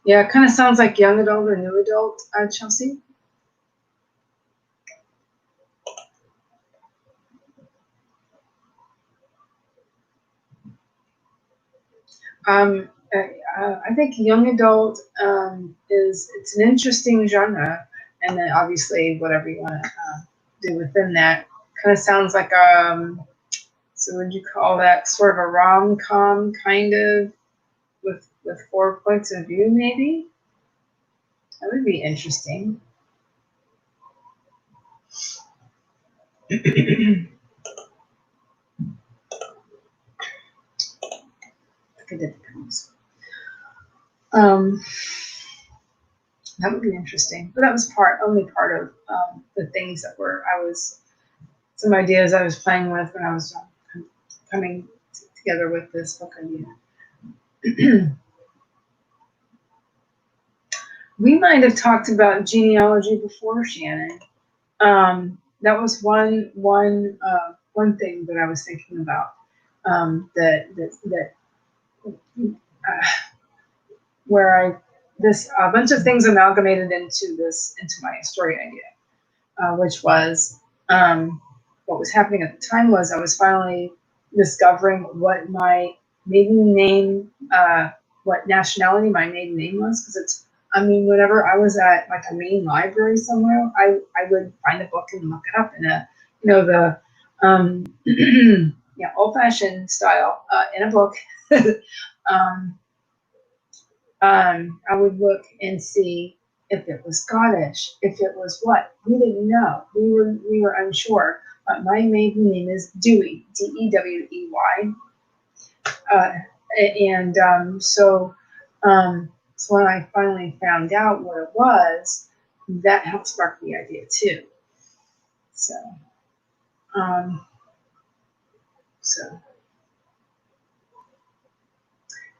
Yeah, it kind of sounds like young adult or new adult, Chelsea. I think young adult it's an interesting genre, and then obviously whatever you want to do within that kind of sounds like so would you call that sort of a rom-com kind of with 4 points of view maybe? That would be interesting. That would be interesting, but that was only part of the things that some ideas I was playing with when I was coming together with this book idea. We might have talked about genealogy before, Shannon. That was one thing that I was thinking about. Where a bunch of things amalgamated into my story idea, which was what was happening at the time was I was finally discovering what my maiden name, what nationality my maiden name was, because whenever I was at like a main library somewhere, I would find a book and look it up in the old-fashioned style in a book. I would look and see if it was Scottish, if it was what. We didn't know. We were unsure. But my maiden name is Dewey, Dewey. So when I finally found out what it was, that helped spark the idea too. So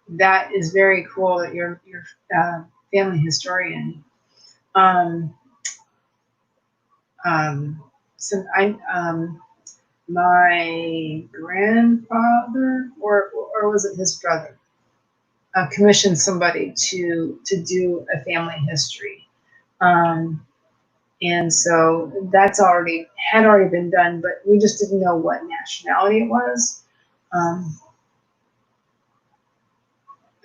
that is very cool that you're family historian. My grandfather, or was it his brother, commissioned somebody to do a family history, and so that's had already been done, but we just didn't know what nationality it was.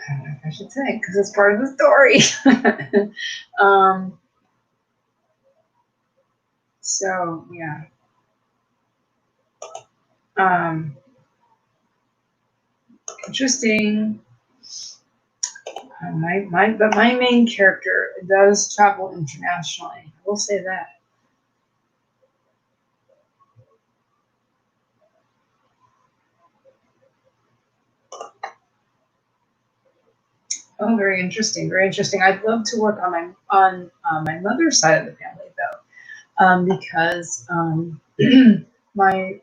I don't know if I should say, because it's part of the story. So yeah. Interesting. But my main character does travel internationally. I will say that. Oh, very interesting. Very interesting. I'd love to work on my mother's side of the family though, because my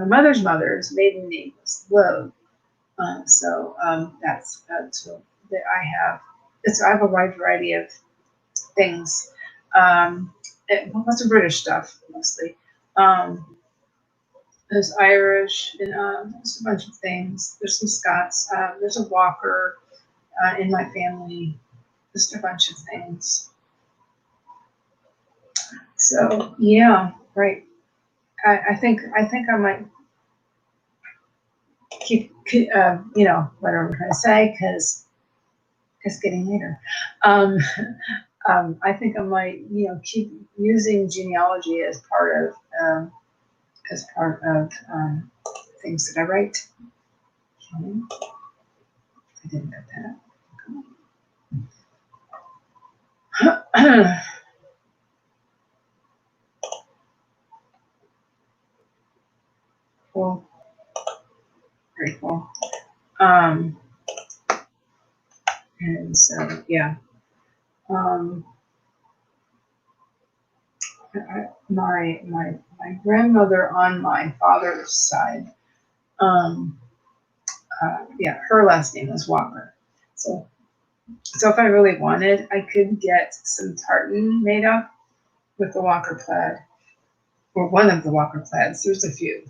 mother's maiden name was Loeb. So that's that I have. I have a wide variety of things. Lots of British stuff mostly. There's Irish and just a bunch of things. There's some Scots. There's a Walker in my family. Just a bunch of things. So yeah, right. I think I might keep whatever I'm trying to say, because it's getting later. I think I might keep using genealogy as part of things that I write. Okay. I didn't get that. Cool. Very cool. And so yeah. My grandmother on my father's side yeah, her last name was Walker. So if I really wanted, I could get some tartan made up with the Walker plaid, or one of the Walker plaids. There's a few,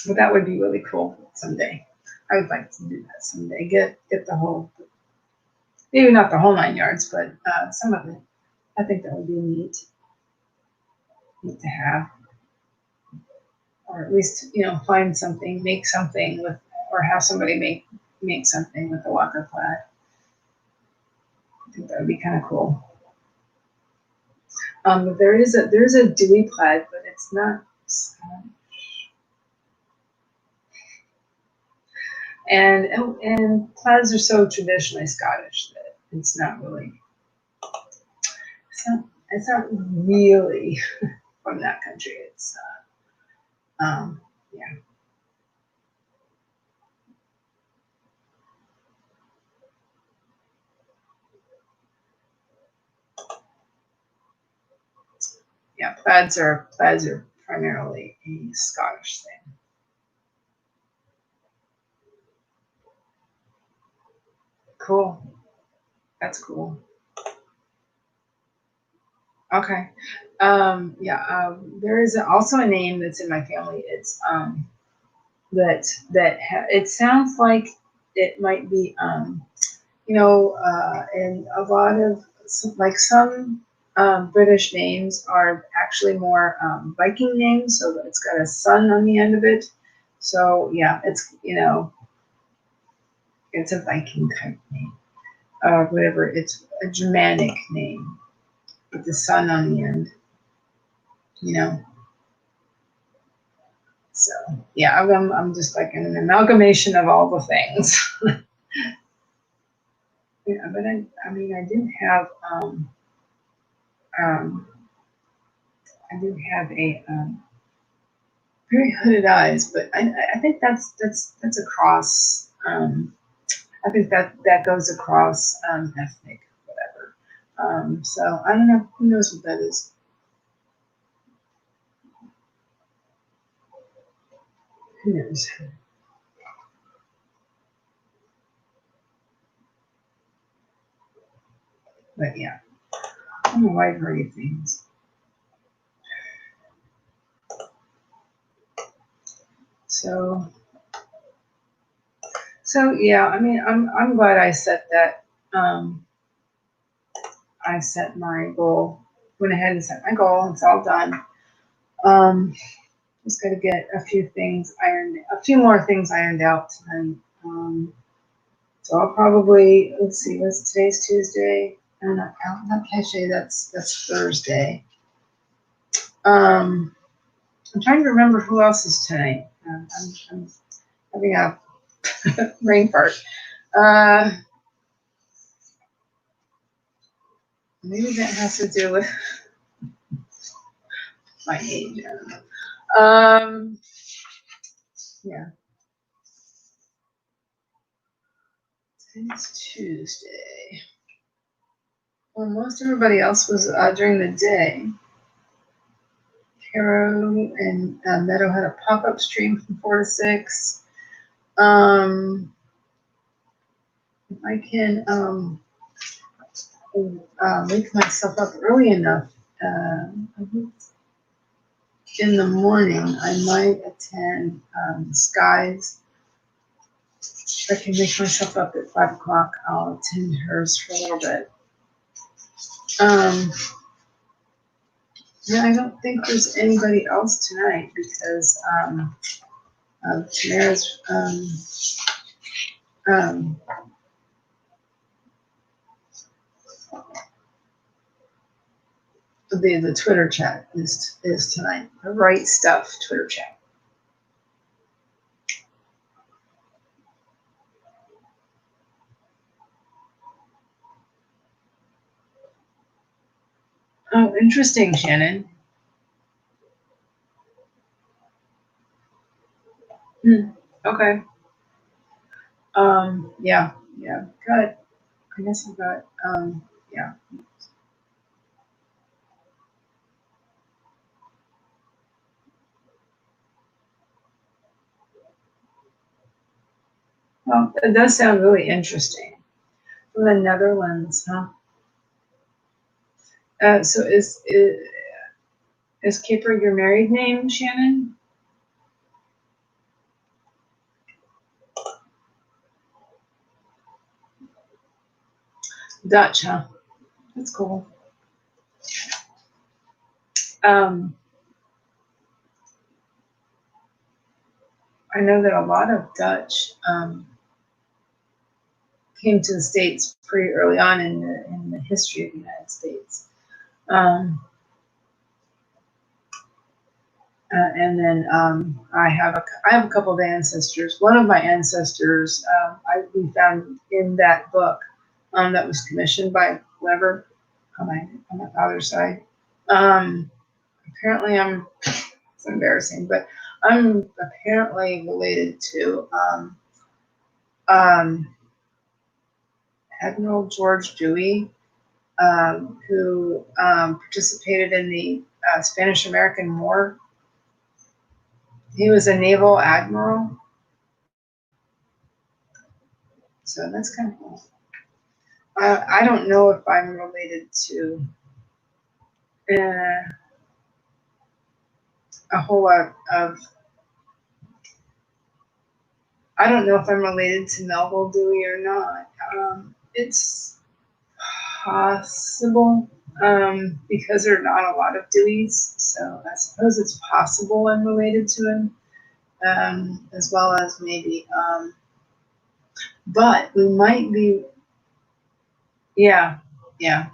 but that would be really cool someday. I would like to do that someday. Get the whole, maybe not the whole 9 yards, but some of it. I think that would be neat to have, or at least find something, make something with, or have somebody make something with the Walker plaid. I think that would be kind of cool. But there's a dewy plaid, but it's not Scottish. And plaids are so traditionally Scottish that it's not really. It's not really from that country. It's yeah. Yeah, plaids are primarily a Scottish thing. Cool. That's cool. Okay. Yeah. There is also a name that's in my family. It's it sounds like it might be and a lot of some British names are actually more Viking names, so it's got a sun on the end of it. So yeah, it's a Viking type name. Whatever, it's a Germanic name with the sun on the end. So yeah, I'm just like an amalgamation of all the things. Yeah, but I do have um, a very hooded eyes, but I think that's across. I think that goes across ethnic, whatever. So I don't know. Who knows what that is? Who knows? But yeah, I'm a wide variety of things. So yeah, I'm glad I set that. I set my goal. Went ahead and set my goal. It's all done. Um, just got to get a few more things ironed out tonight. So I'll probably, let's see, today's Tuesday. Not Cache, that's Thursday. I'm trying to remember who else is tonight. I'm having a brain fart. Maybe that has to do with my age. I don't know. Yeah. Today's Tuesday. Well, most everybody else was during the day. Caro and Meadow had a pop-up stream from 4 to 6. If I can wake myself up early enough in the morning, I might attend Sky's. If I can make myself up at 5 o'clock, I'll attend hers for a little bit. Yeah, I don't think there's anybody else tonight because Tamara's the Twitter chat is tonight. The Right Stuff Twitter chat. Oh, interesting, Shannon. Okay. Yeah. Good. I guess I've got yeah. Well, it does sound really interesting. From the Netherlands, huh? So is Kipper your married name, Shannon? Dutch, huh? That's cool. I know that a lot of Dutch came to the States pretty early on in the history of the United States. And then I have a couple of ancestors. One of my ancestors we found in that book that was commissioned by whoever on my father's side. Apparently, it's embarrassing, but I'm apparently related to Admiral George Dewey, who participated in the Spanish-American War. He was a naval admiral, so that's kind of cool. I don't know if I'm related to a whole lot of. I don't know if I'm related to Melville Dewey or not. It's possible because there are not a lot of Deweys, so I suppose it's possible I'm related to him, as well as maybe. But we might be. Yeah,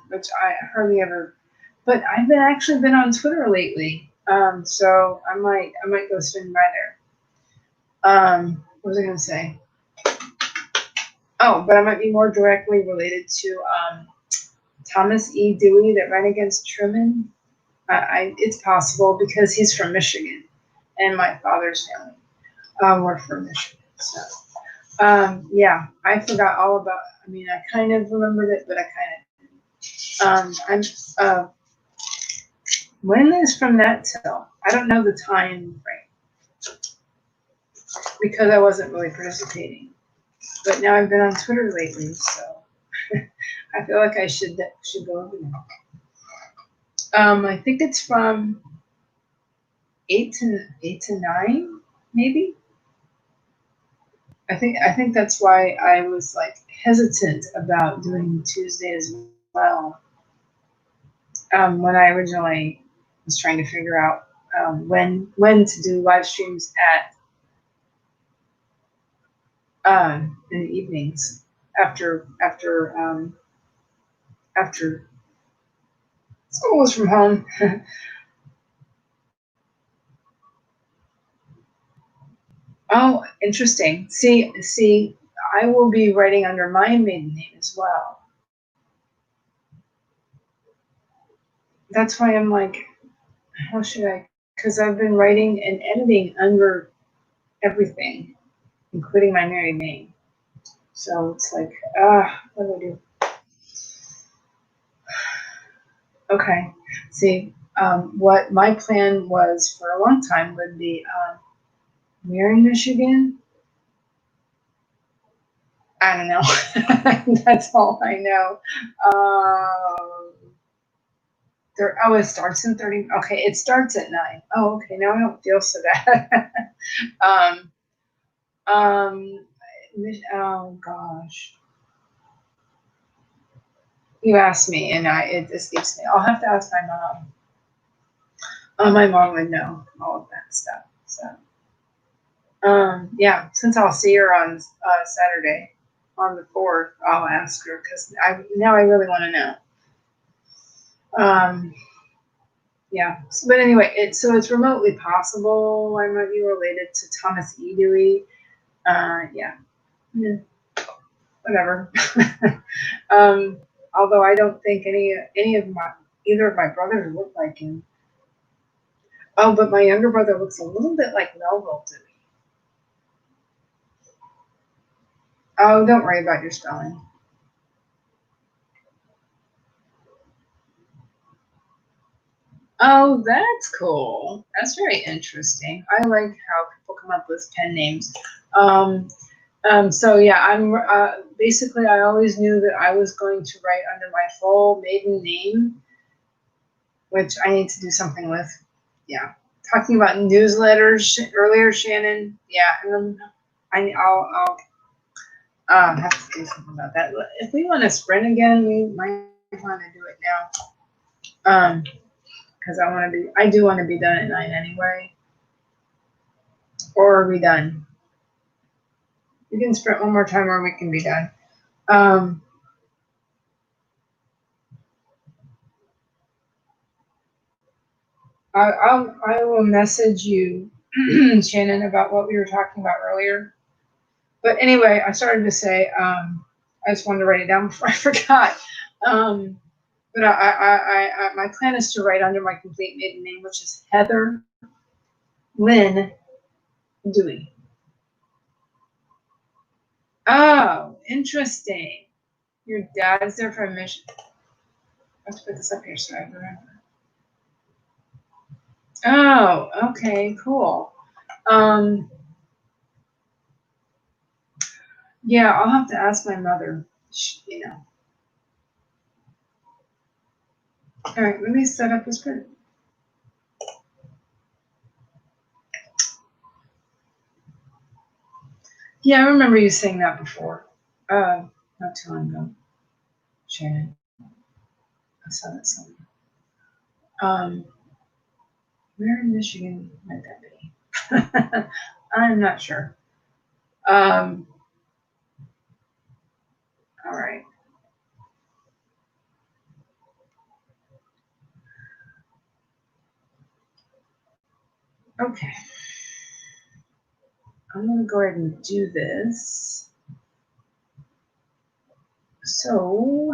which I hardly ever. But I've actually been on Twitter lately, so I might go swing by there. What was I going to say? Oh, but I might be more directly related to Thomas E. Dewey that ran against Truman. It's possible because he's from Michigan, and my father's family were from Michigan. So, yeah, I forgot all about. I mean, I kind of remembered it, but I kind of. When is from that till? I don't know the time frame because I wasn't really participating. But now I've been on Twitter lately, so I feel like I should go over there. I think it's from 8 to 9, maybe. I think that's why I was like hesitant about doing Tuesday as well. When I originally was trying to figure out when to do live streams in the evenings after school was from home. Oh, interesting. See, I will be writing under my maiden name as well. That's why I'm like, how should I? Because I've been writing and editing under everything, including my married name. So it's like, what do I do? Okay. See, what my plan was for a long time would be, we're in Michigan. I don't know. That's all I know. It starts in 30. Okay, it starts at 9. Oh, okay. Now I don't feel so bad. Oh gosh. You asked me, and it escapes me. I'll have to ask my mom. My mom would know all of that stuff. So, yeah. Since I'll see her on Saturday, on the 4th, I'll ask her because I really want to know. Yeah. But anyway, it's remotely possible I might be related to Thomas E. Dewey. Yeah. Whatever. Although I don't think either of my brothers look like him. Oh, but my younger brother looks a little bit like Melville Dewey. Oh, don't worry about your spelling. Oh, that's cool. That's very interesting. I like how people come up with pen names. So yeah, I'm basically I always knew that I was going to write under my full maiden name, which I need to do something with. Yeah, talking about newsletters earlier, Shannon. Yeah, I'll have to do something about that. If we want to sprint again, we might want to do it now. Because I do want to be done at 9 anyway. Or are we done? We can sprint one more time, or we can be done. I will message you, Shannon, about what we were talking about earlier. But anyway, I started to say, I just wanted to write it down before I forgot. But my plan is to write under my complete maiden name, which is Heather Lynn Dewey. Oh, interesting. Your dad is there for a mission. I have to put this up here so I remember. Oh, okay, cool. Yeah, I'll have to ask my mother. You know. All right, let me set up this print. Yeah, I remember you saying that before. Not too long ago, Shannon. I saw that somewhere. Where in Michigan might that be? I'm not sure. All right. Okay. I'm gonna go ahead and do this. So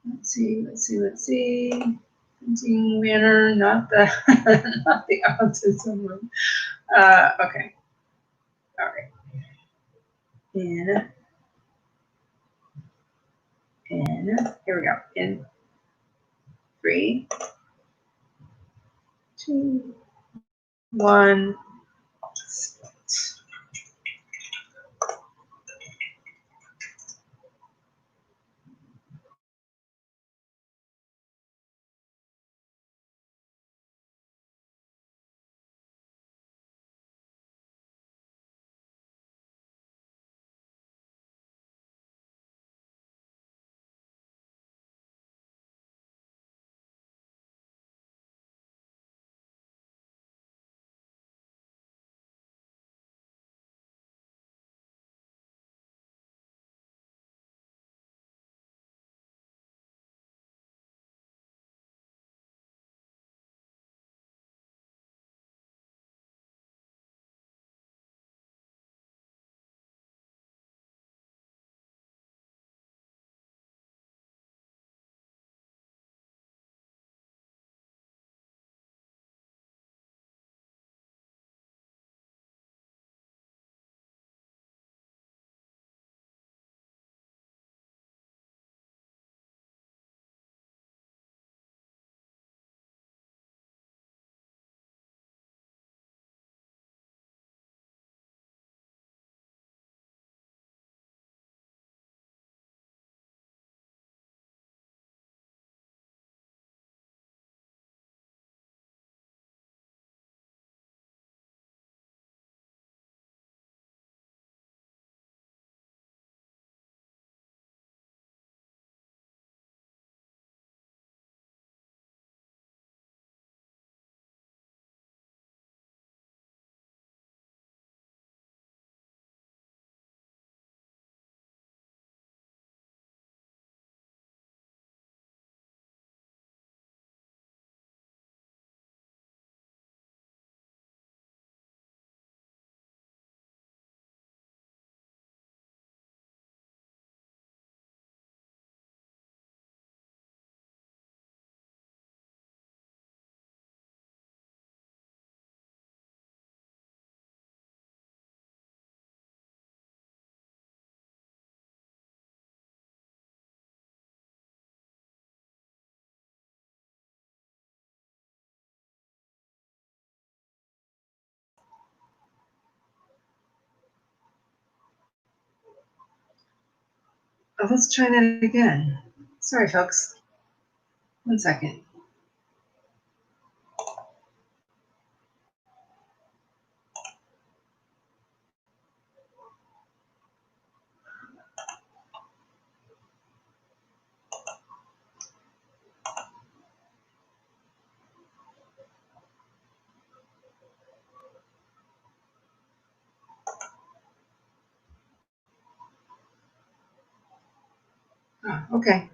let's see. Printing manner, not the not the autism one. Okay. All right. Here we go. In 3, 2, 1. let's try that again. Sorry, folks. 1 second. Oh, okay.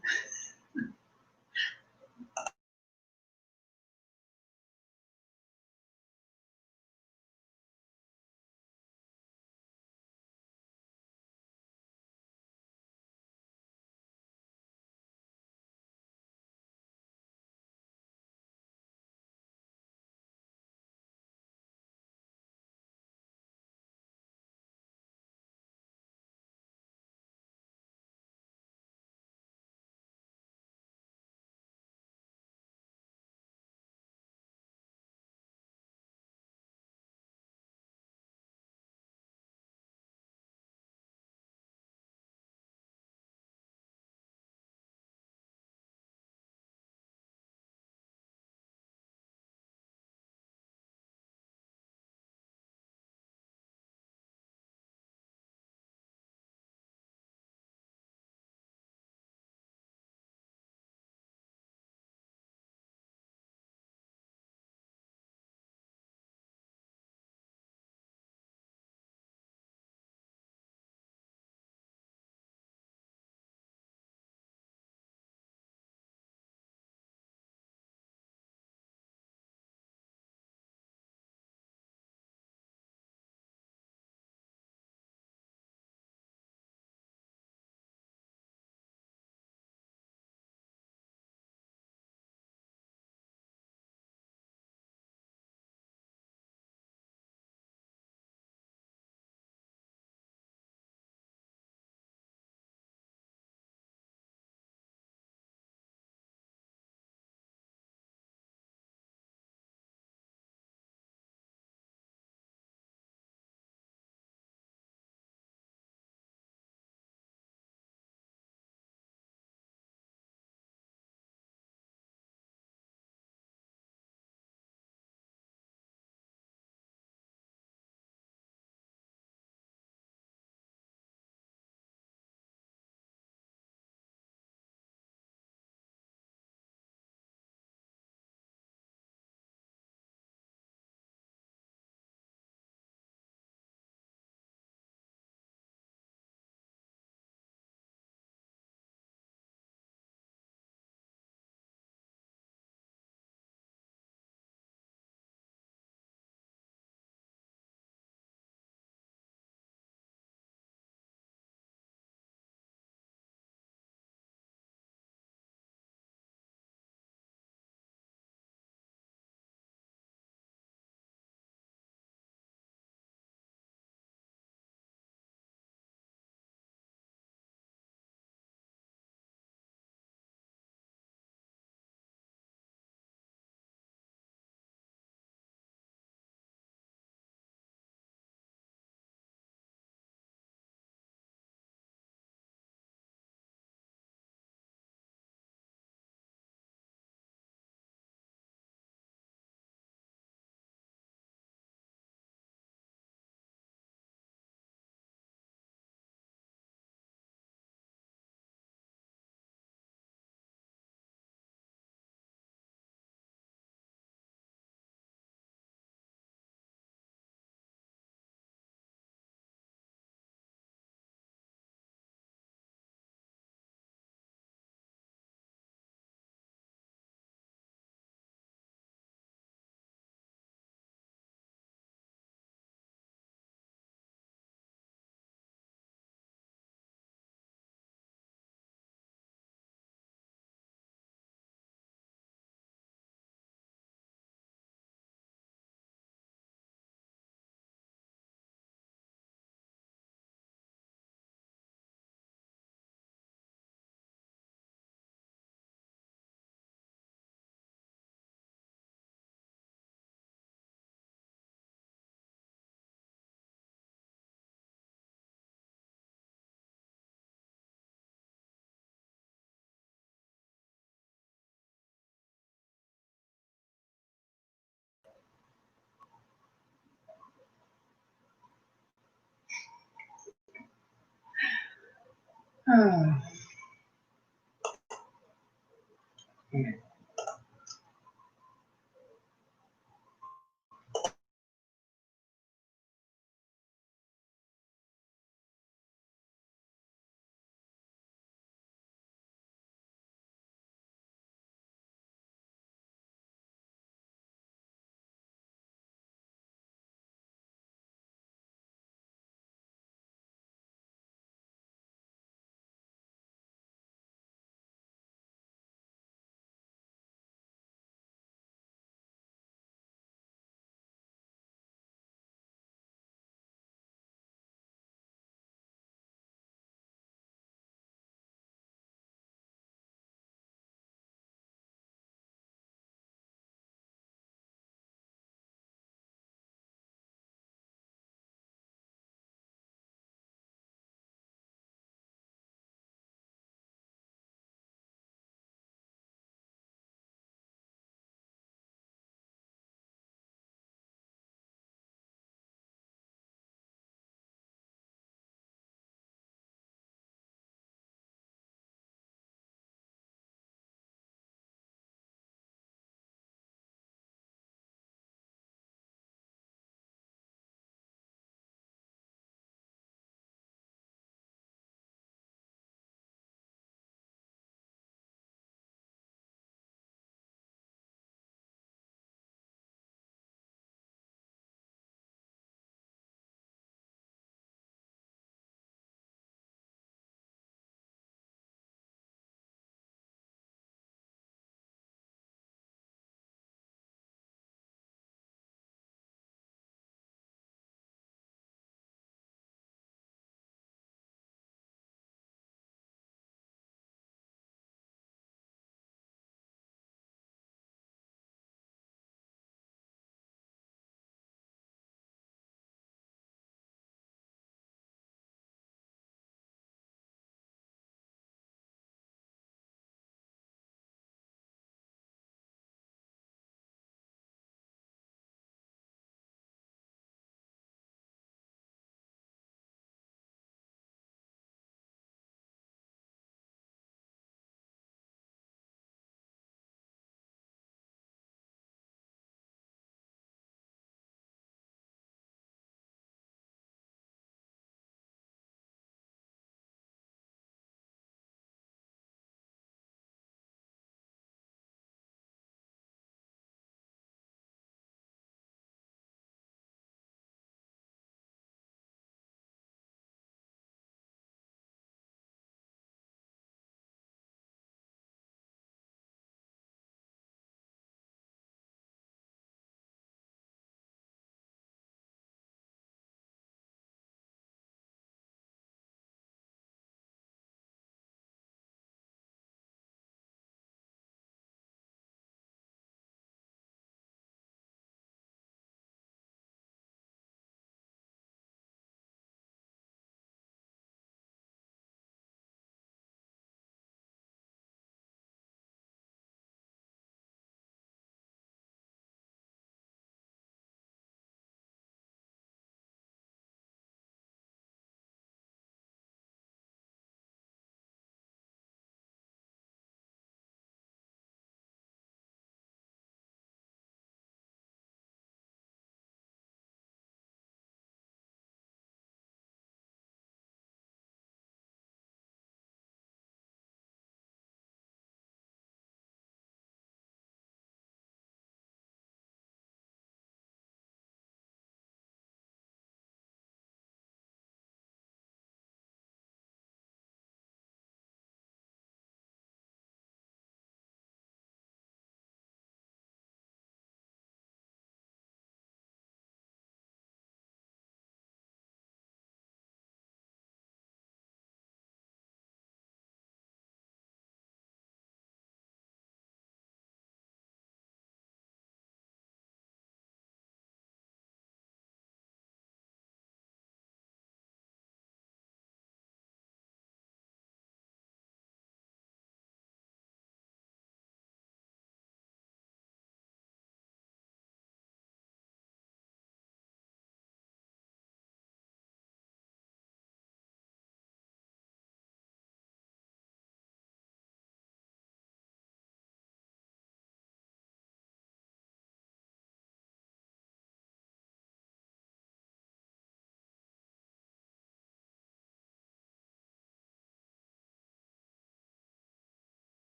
Oh. Okay.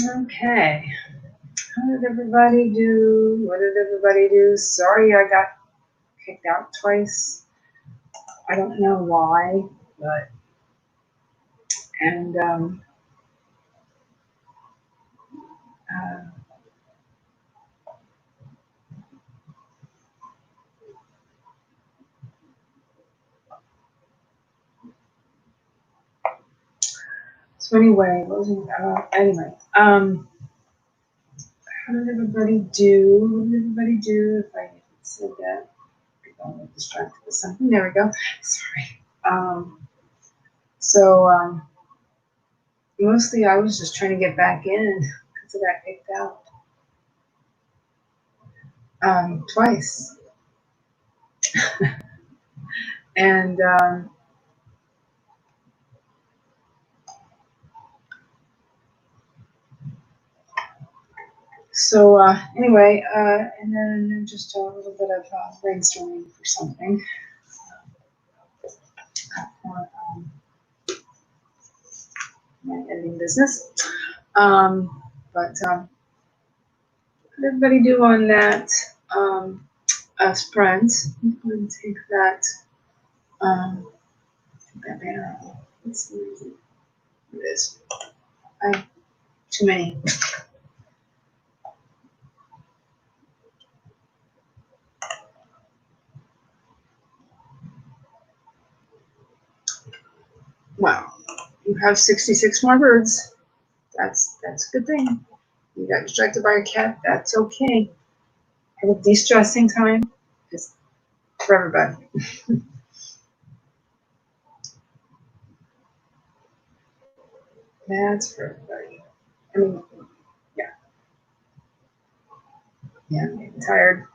Okay. How did everybody do? What did everybody do? Sorry I got kicked out twice. I don't know why, but, and, so anyway, how did everybody do? What did everybody do? If I said that, I'm distracted with something. There we go. Sorry. Mostly I was just trying to get back in because I got kicked out twice. And anyway, and then just a little bit of brainstorming for something for my editing business. But what did everybody do on that sprint? I'm going to take that banner out. Let's see what it is. Too many. Wow, you have 66 more birds. That's a good thing. You got distracted by a cat. That's okay. Have a de-stressing time. It's for everybody. That's for everybody. I mean, yeah, I'm getting tired.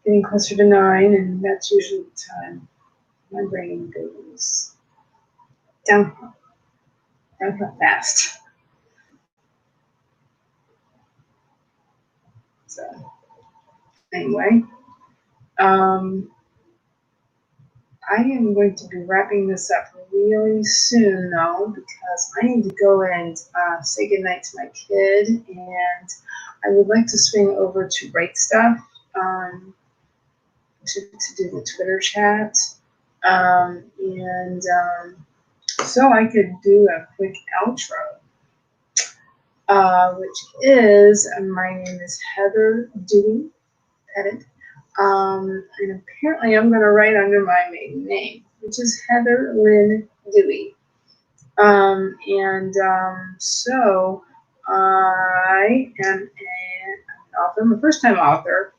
Getting closer to 9, and that's usually the time my brain goes downhill fast. So anyway, I am going to be wrapping this up really soon, though, because I need to go and say goodnight to my kid, and I would like to swing over to Write Stuff to do the Twitter chat, so I could do a quick outro, which is, my name is Heather Dewey Pettit. And apparently I'm going to write under my maiden name, which is Heather Lynn Dewey. So I am an author. I'm a first-time author,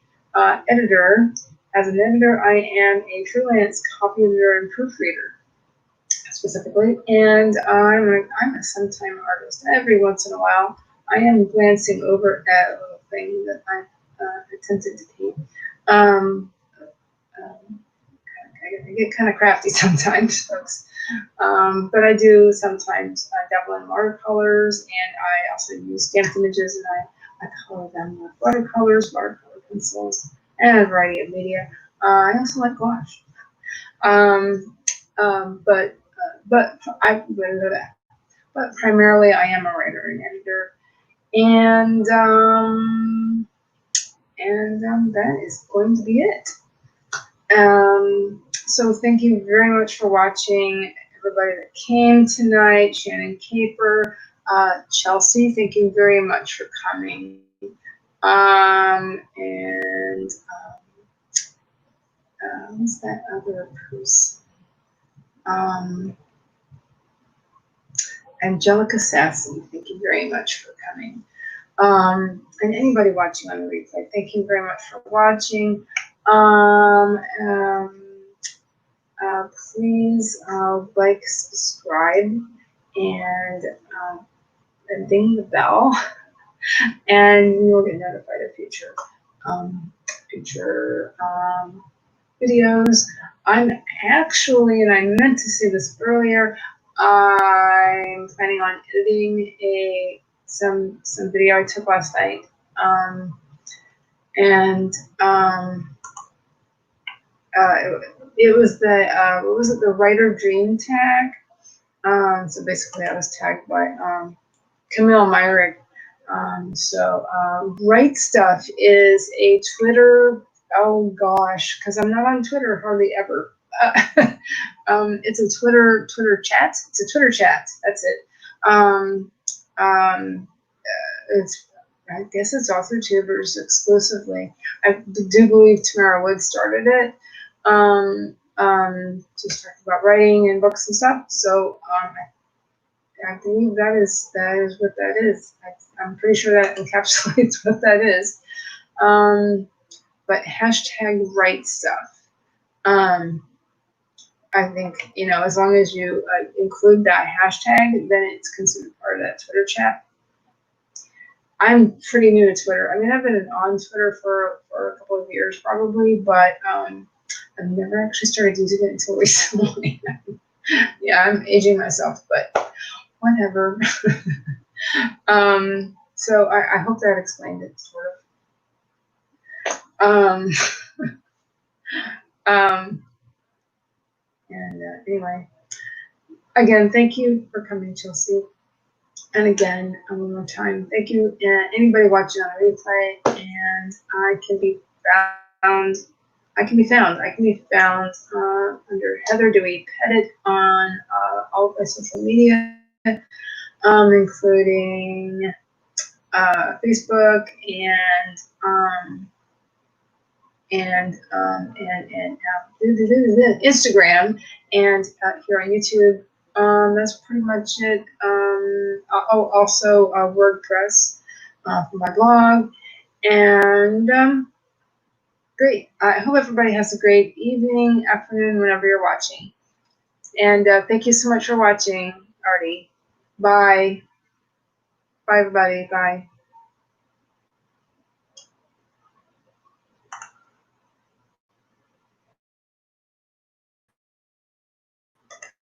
editor. As an editor, I am a freelance copyeditor and proofreader, specifically, and I'm a sometime artist. Every once in a while, I am glancing over at a little thing that I've attempted to paint. I get kind of crafty sometimes, folks. But I do sometimes dabble in watercolors, and I also use stamped images, and I color them with watercolors, watercolor pencils, and a variety of media. I also like gouache. But primarily I am a writer and editor, and that is going to be it. So thank you very much for watching, everybody that came tonight. Shannon Caper, Chelsea, thank you very much for coming. Who's that other person? Angelica Sassy, thank you very much for coming. And anybody watching on the replay, thank you very much for watching. Please like, subscribe, and ding the bell, and you will get notified of future videos. I'm actually, and I meant to say this earlier, I'm planning on editing some video I took last night, it was the what was it, the writer dream tag. So basically I was tagged by Camille Myrick. Write Stuff is a Twitter, oh gosh, because I'm not on Twitter hardly ever. It's a Twitter chat. It's a Twitter chat. That's it. It's, I guess it's author tubers exclusively. I do believe Tamara Wood started it. Just talking about writing and books and stuff. So I believe that is what that is. I'm pretty sure that encapsulates what that is. But hashtag write stuff. I think, you know, as long as you include that hashtag, then it's considered part of that Twitter chat. I'm pretty new to Twitter. I mean, I've been on Twitter for a couple of years probably, but I've never actually started using it until recently. Yeah, I'm aging myself, but whatever. So I hope that explained it, sort of. Anyway, again, thank you for coming, Chelsea. And again, one more time, thank you, anybody watching on the replay. And I can be found under Heather Dewey Pettit on all of my social media, including Facebook and Instagram, and here on YouTube. That's pretty much it. Also WordPress for my blog, and great. I hope everybody has a great evening, afternoon, whenever you're watching. And thank you so much for watching, Artie. Bye. Bye, everybody. Bye.